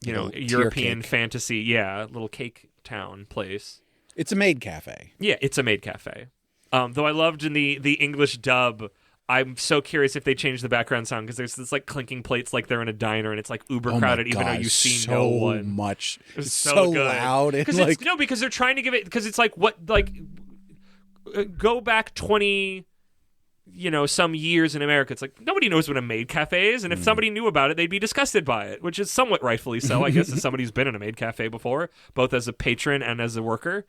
European fantasy, little cake town place. It's a maid cafe. Yeah, it's a maid cafe. Though I loved in the English dub, I'm so curious if they change the background sound, because there's this like clinking plates like they're in a diner and it's like uber Oh my crowded, even though God, you see so no one. much. It's so good. loud. And Because because they're trying to give it, because it's like go back 20 some years in America. It's like nobody knows what a maid cafe is, and if somebody knew about it, they'd be disgusted by it, which is somewhat rightfully so, I guess, as somebody who's been in a maid cafe before, both as a patron and as a worker.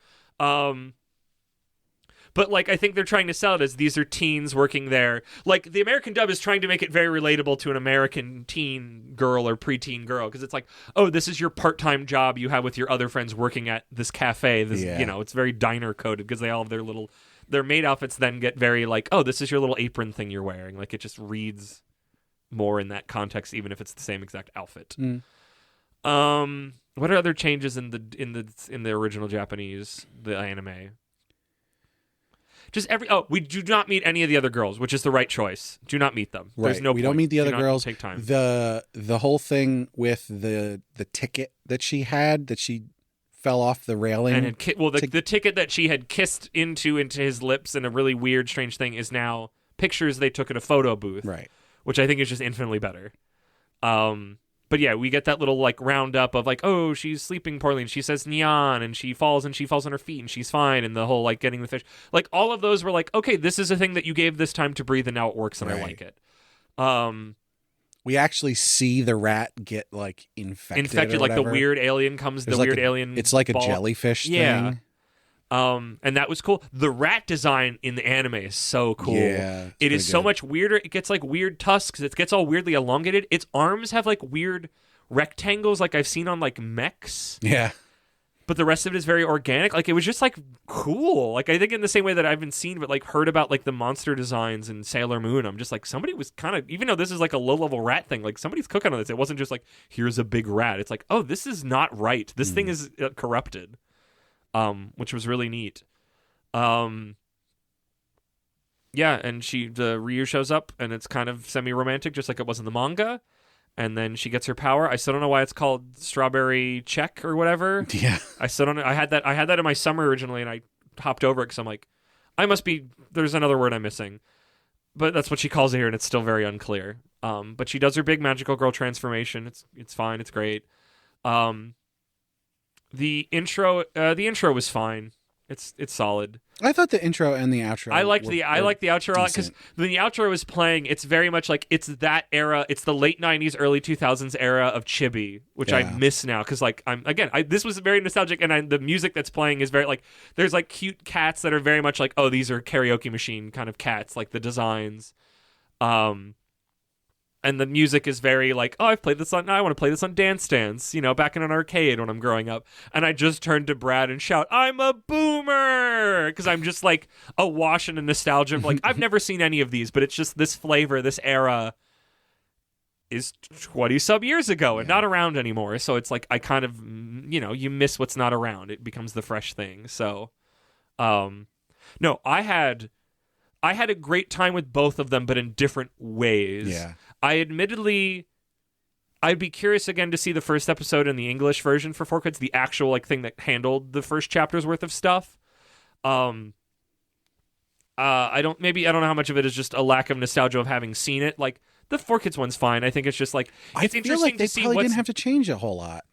But like, I think they're trying to sell it as these are teens working there. Like, the American dub is trying to make it very relatable to an American teen girl or preteen girl, because it's like, oh, this is your part-time job you have with your other friends working at this cafe. This, it's very diner coded, because they all have their maid outfits then get very like, oh, this is your little apron thing you're wearing. Like, it just reads more in that context, even if it's the same exact outfit. What are other changes in the original Japanese, the anime? Just we do not meet any of the other girls, which is the right choice. Do not meet them. Right. There's no. We don't meet the other girls. Take time. The whole thing with the ticket that she fell off the railing. And the ticket that she had kissed into his lips in a really weird, strange thing is now pictures they took at a photo booth. Right. Which I think is just infinitely better. But yeah, we get that little like roundup of like, oh, she's sleeping poorly, and she says "nyan," and she falls on her feet, and she's fine, and the whole like getting the fish, like all of those were like, okay, this is a thing that you gave this time to breathe, and now it works, and I like it. We actually see the rat get like infected, like the weird alien comes. There's the weird alien. It's like ball. A jellyfish thing. And that was cool. The rat design in the anime is so cool. Yeah, it is so much weirder. It gets like weird tusks. It gets all weirdly elongated. Its arms have like weird rectangles like I've seen on like mechs. Yeah. But the rest of it is very organic. Like, it was just like cool. Like, I think in the same way that I haven't seen but like heard about like the monster designs in Sailor Moon, I'm just like, somebody was kind of, even though this is like a low-level rat thing, like somebody's cooking on this. It wasn't just like, here's a big rat. It's like, oh, this is not right. This thing is corrupted. Which was really neat. Yeah, and the Ryu shows up, and it's kind of semi-romantic, just like it was in the manga. And then she gets her power. I still don't know why it's called Strawberry Check or whatever. Yeah, I still don't know. I had that in my summer originally, and I hopped over it because I'm like, there's another word I'm missing. But that's what she calls it here, and it's still very unclear. But she does her big magical girl transformation. It's fine. It's great. The intro was fine. It's solid. I thought the intro and the outro. I liked the outro a lot, because when the outro was playing, it's very much like it's that era. It's the late '90s, early 2000s era of chibi, which I miss now. Because like this was very nostalgic, and the music that's playing is very like, there's like cute cats that are very much like, oh, these are karaoke machine kind of cats, like the designs. And the music is very like, oh, I want to play this on Dance Dance, back in an arcade when I'm growing up. And I just turned to Brad and shout, I'm a boomer! Because I'm just like awash in a nostalgia of like, I've never seen any of these, but it's just this flavor, this era is 20 sub years ago and not around anymore. So it's like, I kind of, you miss what's not around. It becomes the fresh thing. So, no, I had a great time with both of them, but in different ways. Yeah. I'd be curious again to see the first episode in the English version for 4Kids, the actual like thing that handled the first chapter's worth of stuff. I don't know how much of it is just a lack of nostalgia of having seen it. Like, the 4Kids one's fine. I think it's just like, it's interesting to see. They probably didn't have to change a whole lot.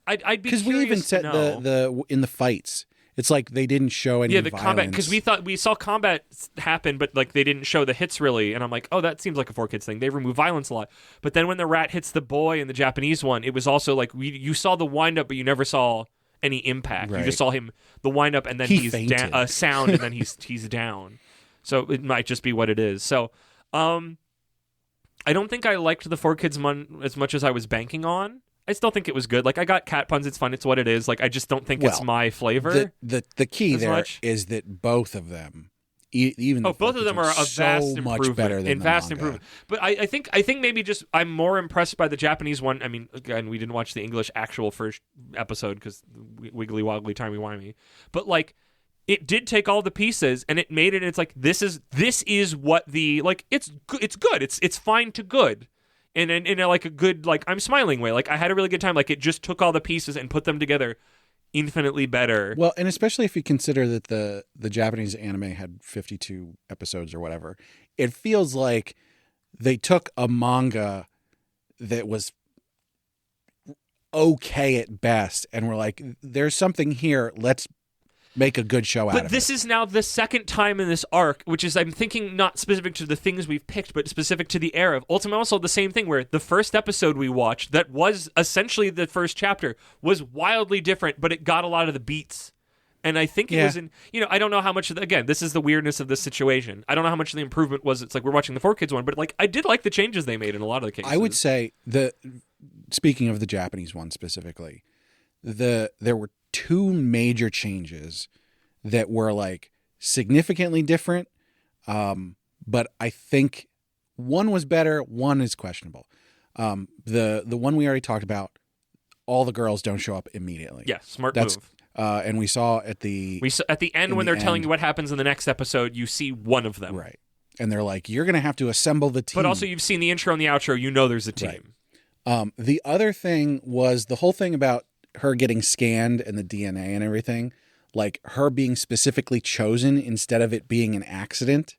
I'd be curious, because we even said in the fights. It's like they didn't show any violence. Combat, because we saw combat happen, but like they didn't show the hits really, and I'm like, oh, that seems like a 4Kids thing. They remove violence a lot. But then when the rat hits the boy in the Japanese one, it was also like you saw the wind up, but you never saw any impact. Right. You just saw the wind up, and then he's down, sound, and then he's down. So it might just be what it is. So, I don't think I liked the 4Kids one as much as I was banking on. I still think it was good. Like, I got cat puns. It's fun. It's what it is. Like, I just don't think it's my flavor. The key there is that both of them, even both of them are a vast improvement. Much better than the manga. Improvement. But I think maybe just I'm more impressed by the Japanese one. I mean, again, we didn't watch the English actual first episode because wiggly woggly timey wimey. But like, it did take all the pieces and it made it. And it's like this is what the like. It's good. It's fine to good. In a like a good, like, I'm smiling way. Like, I had a really good time. Like, it just took all the pieces and put them together infinitely better. Well, and especially if you consider that the Japanese anime had 52 episodes or whatever, it feels like they took a manga that was okay at best and were like, there's something here, let's make a good show out of it. But this is now the second time in this arc, which is, I'm thinking, not specific to the things we've picked, but specific to the era. Ultimately, also the same thing, where the first episode we watched, that was essentially the first chapter, was wildly different, but it got a lot of the beats. And I think it was in, I don't know how much, again, this is the weirdness of this situation. I don't know how much of the improvement was. It's like we're watching the 4Kids one, but like I did like the changes they made in a lot of the cases. I would say, speaking of the Japanese one specifically, there were two major changes that were like significantly different, but I think one was better, one is questionable. The one we already talked about, all the girls don't show up immediately. Yeah, smart move. And we saw at the end when they're telling you what happens in the next episode, you see one of them, right? And they're like, "You're going to have to assemble the team." But also, you've seen the intro and the outro. You know, there's a team. Right. The other thing was the whole thing about her getting scanned and the DNA and everything, like her being specifically chosen instead of it being an accident,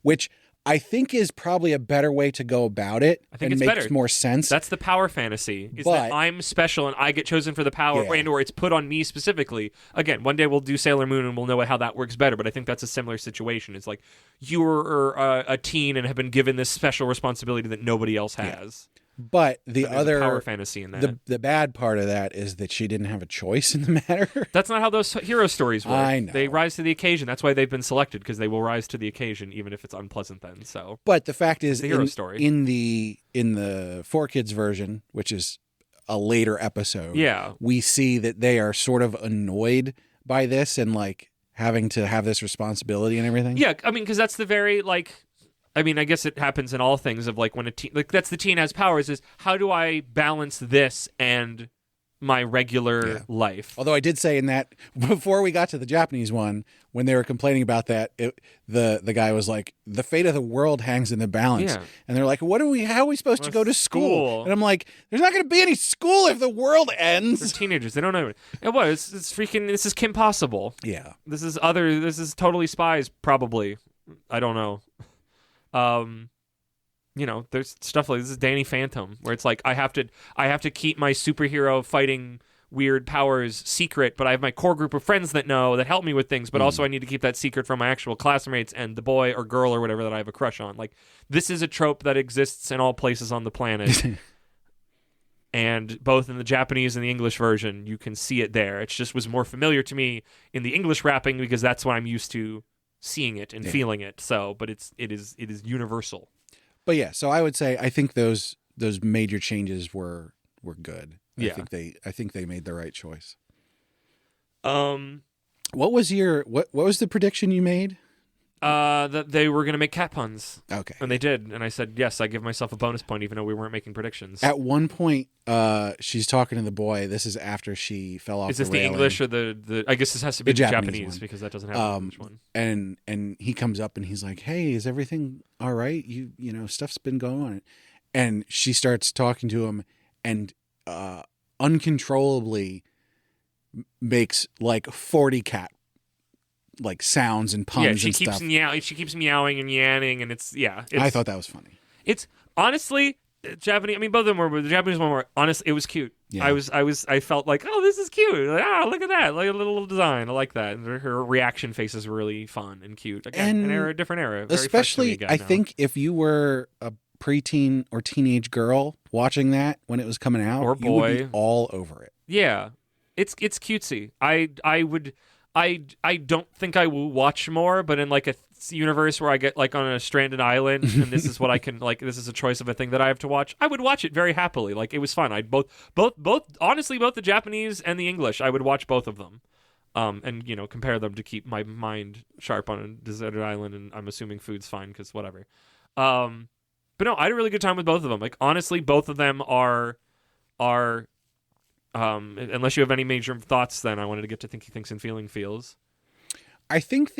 which I think is probably a better way to go about it. I think and it's makes better. More sense. That's the power fantasy, is that I'm special and I get chosen for the power, and or it's put on me specifically. Again, one day we'll do Sailor Moon and we'll know how that works better, but I think that's a similar situation. It's like you're a teen and have been given this special responsibility that nobody else has. Yeah. But the other power fantasy in that. The bad part of that is that she didn't have a choice in the matter. That's not how those hero stories work. I know. They rise to the occasion. That's why they've been selected, because they will rise to the occasion even if it's unpleasant then. So but the fact is, the hero story. in the 4Kids version, which is a later episode, we see that they are sort of annoyed by this and like having to have this responsibility and everything. Yeah, I mean, because that's the very I guess it happens in all things of like when a teen, like that's the teen has powers, is how do I balance this and my regular life? Although I did say in that, before we got to the Japanese one, when they were complaining about that, the guy was like, the fate of the world hangs in the balance. Yeah. And they're like, how are we supposed to go to school? And I'm like, there's not going to be any school if the world ends. They're teenagers. They don't know. It's freaking, this is Kim Possible. Yeah. This is Totally Spies, probably. I don't know. There's stuff like this is Danny Phantom, where it's like I have to keep my superhero fighting weird powers secret, but I have my core group of friends that help me with things, but also I need to keep that secret from my actual classmates and the boy or girl or whatever that I have a crush on. Like, this is a trope that exists in all places on the planet. And both in the Japanese and the English version, you can see it there. It just was more familiar to me in the English wrapping because that's what I'm used to seeing it and feeling it. So, but it is universal. But yeah, so I would say I think those major changes were good. Yeah. I think they made the right choice. What was the prediction you made? That they were going to make cat puns. Okay. And they did. And I said, yes, I give myself a bonus point even though we weren't making predictions. At one point, she's talking to the boy. This is after she fell off the railing. Is this the English or the I guess this has to be the Japanese because that doesn't have the English one. And he comes up and he's like, hey, is everything all right? You know, stuff's been going on. And she starts talking to him and uncontrollably makes like 40 cat like sounds and puns and stuff. She keeps meowing and yanning, and I thought that was funny. It's honestly Japanese. I mean, both of them were, but the Japanese one were honestly. It was cute. Yeah. I felt like, oh, this is cute. Like, look at that, like a little design. I like that. And her reaction faces were really fun and cute. Again, a different era. Very especially, I think if you were a preteen or teenage girl watching that when it was coming out, or boy, you would be all over it. Yeah, it's cutesy. I don't think I will watch more, but in like a universe where I get like on a stranded island and this is what I can like, this is a choice of a thing that I have to watch, I would watch it very happily. Like, it was fun. I'd both honestly, both the Japanese and the English, I would watch both of them. And compare them to keep my mind sharp on a deserted island, and I'm assuming food's fine because whatever. But no, I had a really good time with both of them. Like, honestly, both of them are unless you have any major thoughts, then I wanted to get to Thinky Thinks and Feeling Feels. I think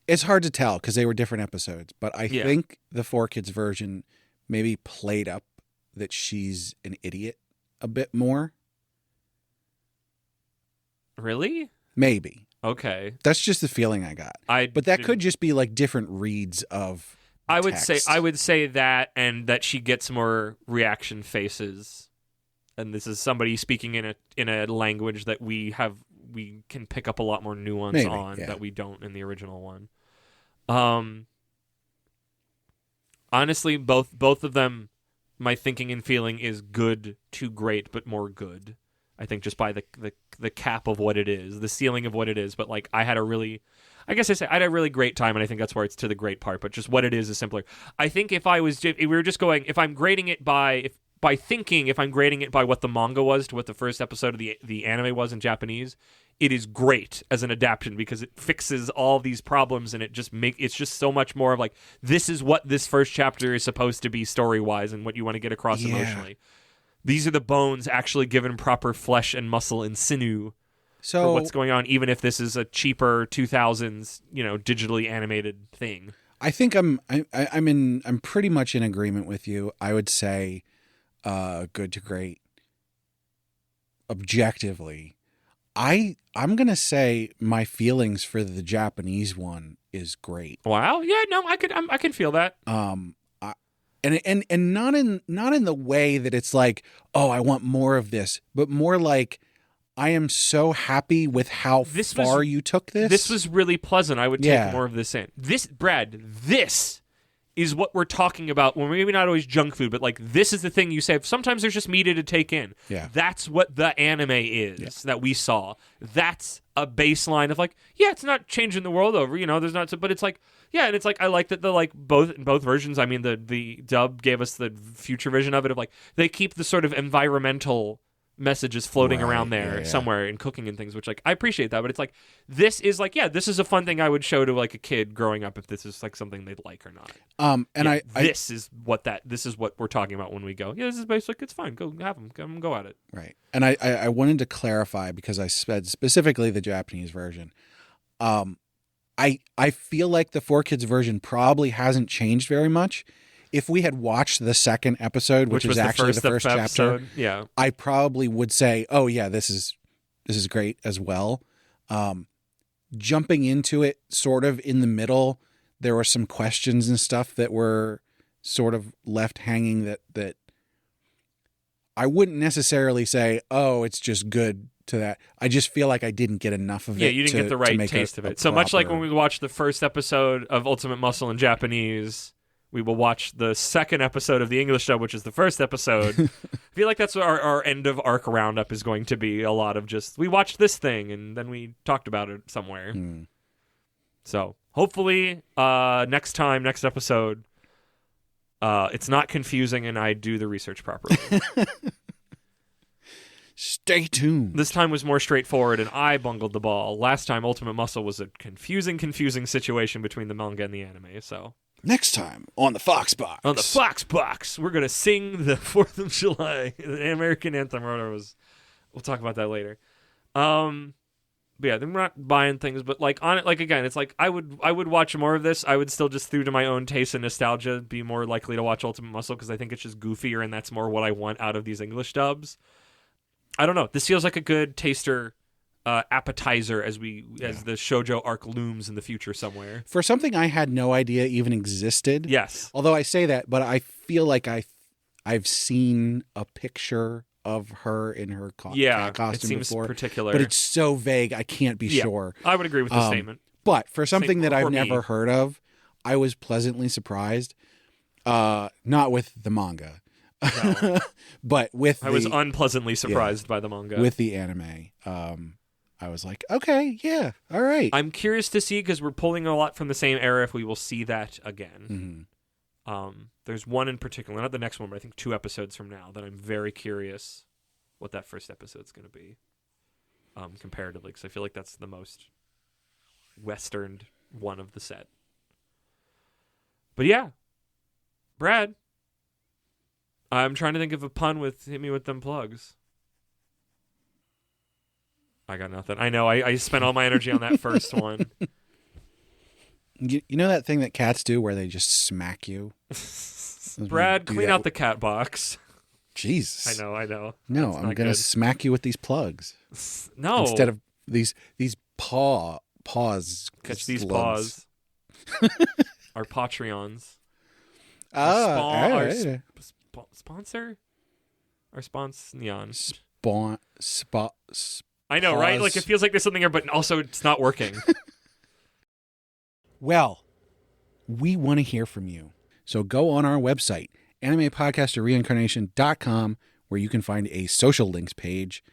it's hard to tell because they were different episodes, but I think the 4Kids version maybe played up that she's an idiot a bit more. Really? Maybe. Okay. That's just the feeling I got. But that could just be like different reads of I text. would say that, and that she gets more reaction faces. And this is somebody speaking in a language that we can pick up a lot more nuance on that we don't in the original one. Honestly, both of them, my thinking and feeling is good to great, but more good. I think just by the cap of what it is, the ceiling of what it is. But like I had a really great time, and I think that's where it's to the great part. But just what it is simpler. I think if we were just going, if I'm grading it if I'm grading it by what the manga was to what the first episode of the anime was in Japanese, it is great as an adaptation because it fixes all these problems, and it's just so much more of like, this is what this first chapter is supposed to be story-wise and what you want to get across emotionally. These are the bones actually given proper flesh and muscle and sinew for what's going on, even if this is a cheaper 2000s, digitally animated thing. I think I'm pretty much in agreement with you. I would say good to great. Objectively, I'm gonna say my feelings for the Japanese one is great. Wow, yeah, no, I can feel that. And not in the way that it's like, oh, I want more of this, but more like, I am so happy with how far you took this. This was really pleasant. I would take more of this in. This is what we're talking about. Well, maybe not always junk food, but like this is the thing you say. Sometimes there's just media to take in. Yeah. That's what the anime is that we saw. That's a baseline of like, yeah, it's not changing the world over. There's not, but it's like, yeah, and it's like I like that the like both versions. I mean, the dub gave us the future vision of it of like they keep the sort of environmental messages floating around there somewhere in cooking and things, which like I appreciate that, but it's like this is like, yeah, this is a fun thing I would show to like a kid growing up if this is like something they'd like or not. This is what we're talking about when we go, yeah, this is basic, it's fine, go have them, come go at it. Right. And I wanted to clarify because I said specifically the Japanese version. I feel like the 4Kids version probably hasn't changed very much. If we had watched the second episode, which was actually the first chapter, I probably would say, "Oh yeah, this is great as well." Jumping into it, sort of in the middle, there were some questions and stuff that were sort of left hanging. That I wouldn't necessarily say, "Oh, it's just good." To that, I just feel like I didn't get enough of it. Yeah, you didn't get the right taste of it. So much like when we watched the first episode of Ultimate Muscle in Japanese. We will watch the second episode of the English dub, which is the first episode. I feel like that's what our end of arc roundup is going to be. A lot of just, we watched this thing and then we talked about it somewhere. So hopefully next episode, it's not confusing and I do the research properly. Stay tuned. This time was more straightforward and I bungled the ball. Last time Ultimate Muscle was a confusing situation between the manga and the anime, so... Next time on the Foxbox. On the Foxbox, we're going to sing the 4th of July, the American anthem. We'll talk about that later. But yeah, we're not buying things, but like on it, like again, it's like I would watch more of this. I would still just through to my own taste and nostalgia be more likely to watch Ultimate Muscle because I think it's just goofier and that's more what I want out of these English dubs. I don't know. This feels like a good taster appetizer as the shoujo arc looms in the future somewhere. For something I had no idea even existed. Yes. Although I say that, but I feel like I've seen a picture of her in her costume it seems before. Particular. But it's so vague, I can't be sure. I would agree with the statement. But for something that I've never heard of, I was pleasantly surprised. Not with the manga. No. But with I was unpleasantly surprised by the manga. With the anime. I was like, okay, yeah, all right. I'm curious to see, because we're pulling a lot from the same era, if we will see that again. There's one in particular, not the next one, but I think 2 episodes from now, that I'm very curious what that first episode's going to be, comparatively, because I feel like that's the most Western one of the set. But yeah, Brad, I'm trying to think of a pun with hit me with them plugs. I got nothing. I know. I spent all my energy on that first one. You know that thing that cats do where they just smack you? Brad, clean out the cat box. Jesus. I know. No, I'm going to smack you with these plugs. No. Instead of these paws. Catch these slugs. paws. Our Patreons. Our Sponsor? Our Neon. I know, right? Like, it feels like there's something there, but also it's not working. Well, we want to hear from you. So go on our website, animepodcasterreincarnation.com, where you can find a social links page,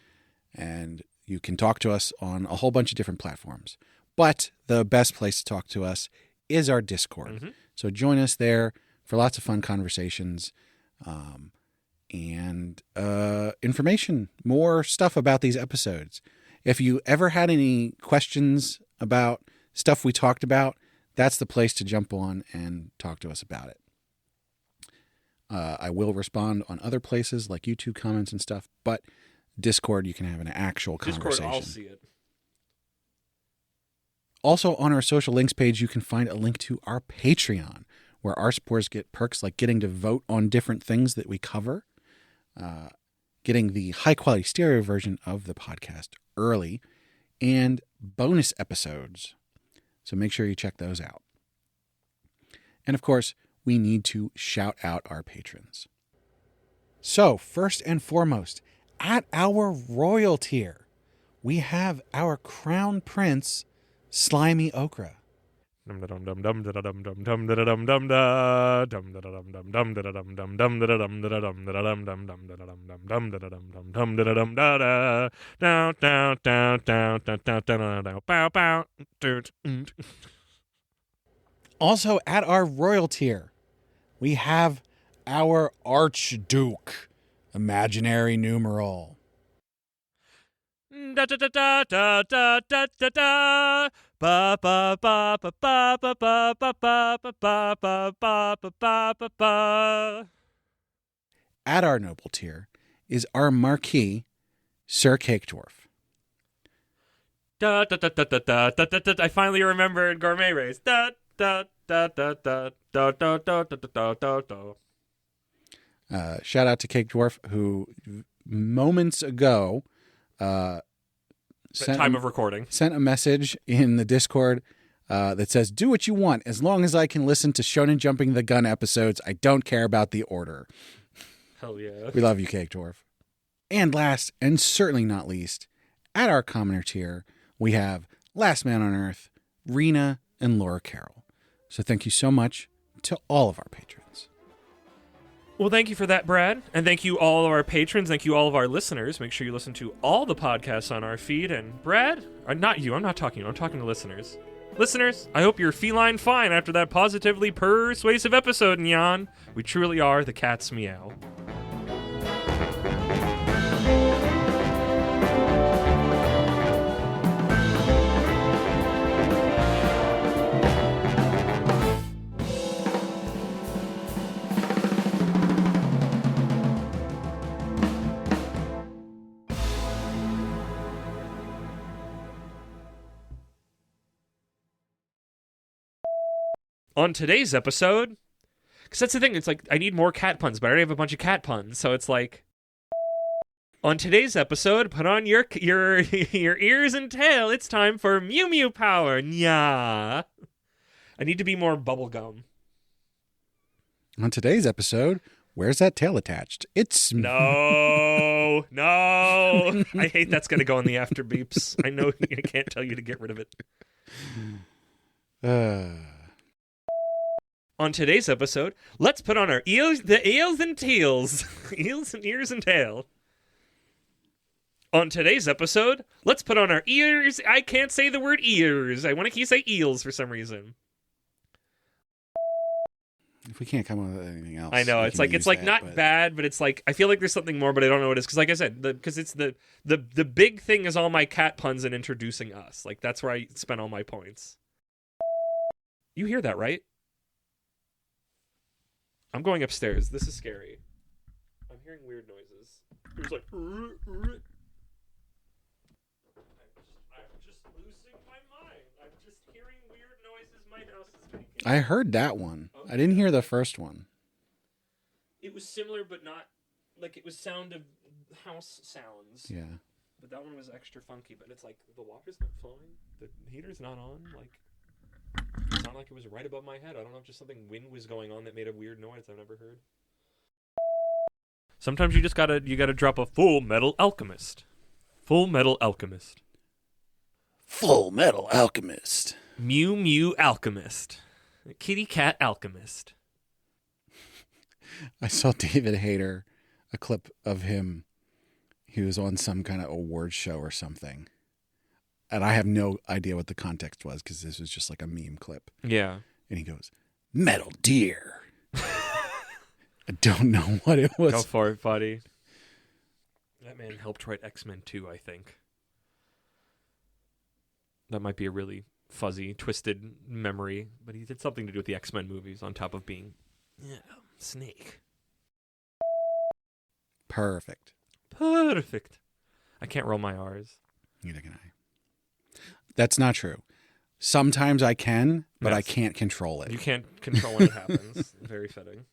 and you can talk to us on a whole bunch of different platforms. But the best place to talk to us is our Discord. Mm-hmm. So join us there for lots of fun conversations and information, more stuff about these episodes. If you ever had any questions about stuff we talked about, that's the place to jump on and talk to us about it. I will respond on other places like YouTube comments and stuff, but Discord, you can have an actual conversation. Discord, I'll see it. Also, on our social links page, you can find a link to our Patreon, where our supporters get perks like getting to vote on different things that we cover, getting the high-quality stereo version of the podcast early, and bonus episodes. So make sure you check those out. And of course, we need to shout out our patrons. So first and foremost, at our royal tier, we have our Crown Prince, Slimy Okra. Also at our royal tier, we have our Archduke, Imaginary Numeral. Da da da da da da da da da. Ba ba ba ba ba ba ba ba ba ba ba ba ba ba ba ba. At our noble tier is our Marquis, Sir Cake Dwarf. Da da da da da da da da da. I finally remembered Gourmet Race. Da da da da da da da da da da da. Shout out to Cake Dwarf, who moments ago sent a message in the Discord that says, "Do what you want. As long as I can listen to Shonen Jumping the Gun episodes, I don't care about the order." Hell yeah. We love you, Cake Dwarf. And last, and certainly not least, at our commoner tier, we have Last Man on Earth, Rena, and Laura Carroll. So thank you so much to all of our patrons. Well, thank you for that, Brad. And thank you all of our patrons. Thank you all of our listeners. Make sure you listen to all the podcasts on our feed. And Brad, not you, I'm not talking to you, I'm talking to listeners. Listeners, I hope you're feline fine after that positively persuasive episode, Nyan. We truly are the cat's meow. On today's episode, because that's the thing, it's like, I need more cat puns, but I already have a bunch of cat puns, so it's like, on today's episode, put on your ears and tail, it's time for Mew Mew Power, nya. I need to be more bubblegum. On today's episode, where's that tail attached? It's... No, I hate that's going to go in the after beeps. I know I can't tell you to get rid of it. On today's episode, let's put on our eels and tails. Eels and ears and tail. On today's episode, let's put on our ears. I can't say the word ears. I want to say eels for some reason. If we can't come up with anything else. I know, it's like not bad, but it's like I feel like there's something more, but I don't know what it is. Because like I said, because it's the big thing is all my cat puns and introducing us. Like that's where I spent all my points. You hear that, right? I'm going upstairs. This is scary. I'm hearing weird noises. It was like... I'm just losing my mind. I'm just hearing weird noises. My house is making. I heard that one. Okay. I didn't hear the first one. It was similar, but not... Like, it was sound of house sounds. Yeah. But that one was extra funky. But it's like the water's not flowing, the heater's not on. Like it's not like it was right above my head. I don't know if just something wind was going on that made a weird noise I've never heard. Sometimes you just gotta drop a Full Metal Alchemist. Full Metal Alchemist. Full Metal Alchemist. Mew Mew Alchemist. Kitty Cat Alchemist. I saw David Hayter, a clip of him. He was on some kind of award show or something. And I have no idea what the context was because this was just like a meme clip. Yeah. And he goes, Metal Deer. I don't know what it was. Go for it, buddy. That man helped write X-Men 2, I think. That might be a really fuzzy, twisted memory, but he did something to do with the X-Men movies on top of being, Snake. Perfect. I can't roll my R's. Neither can I. That's not true. Sometimes I can, but Yes. I can't control it. You can't control when it happens. Very fitting.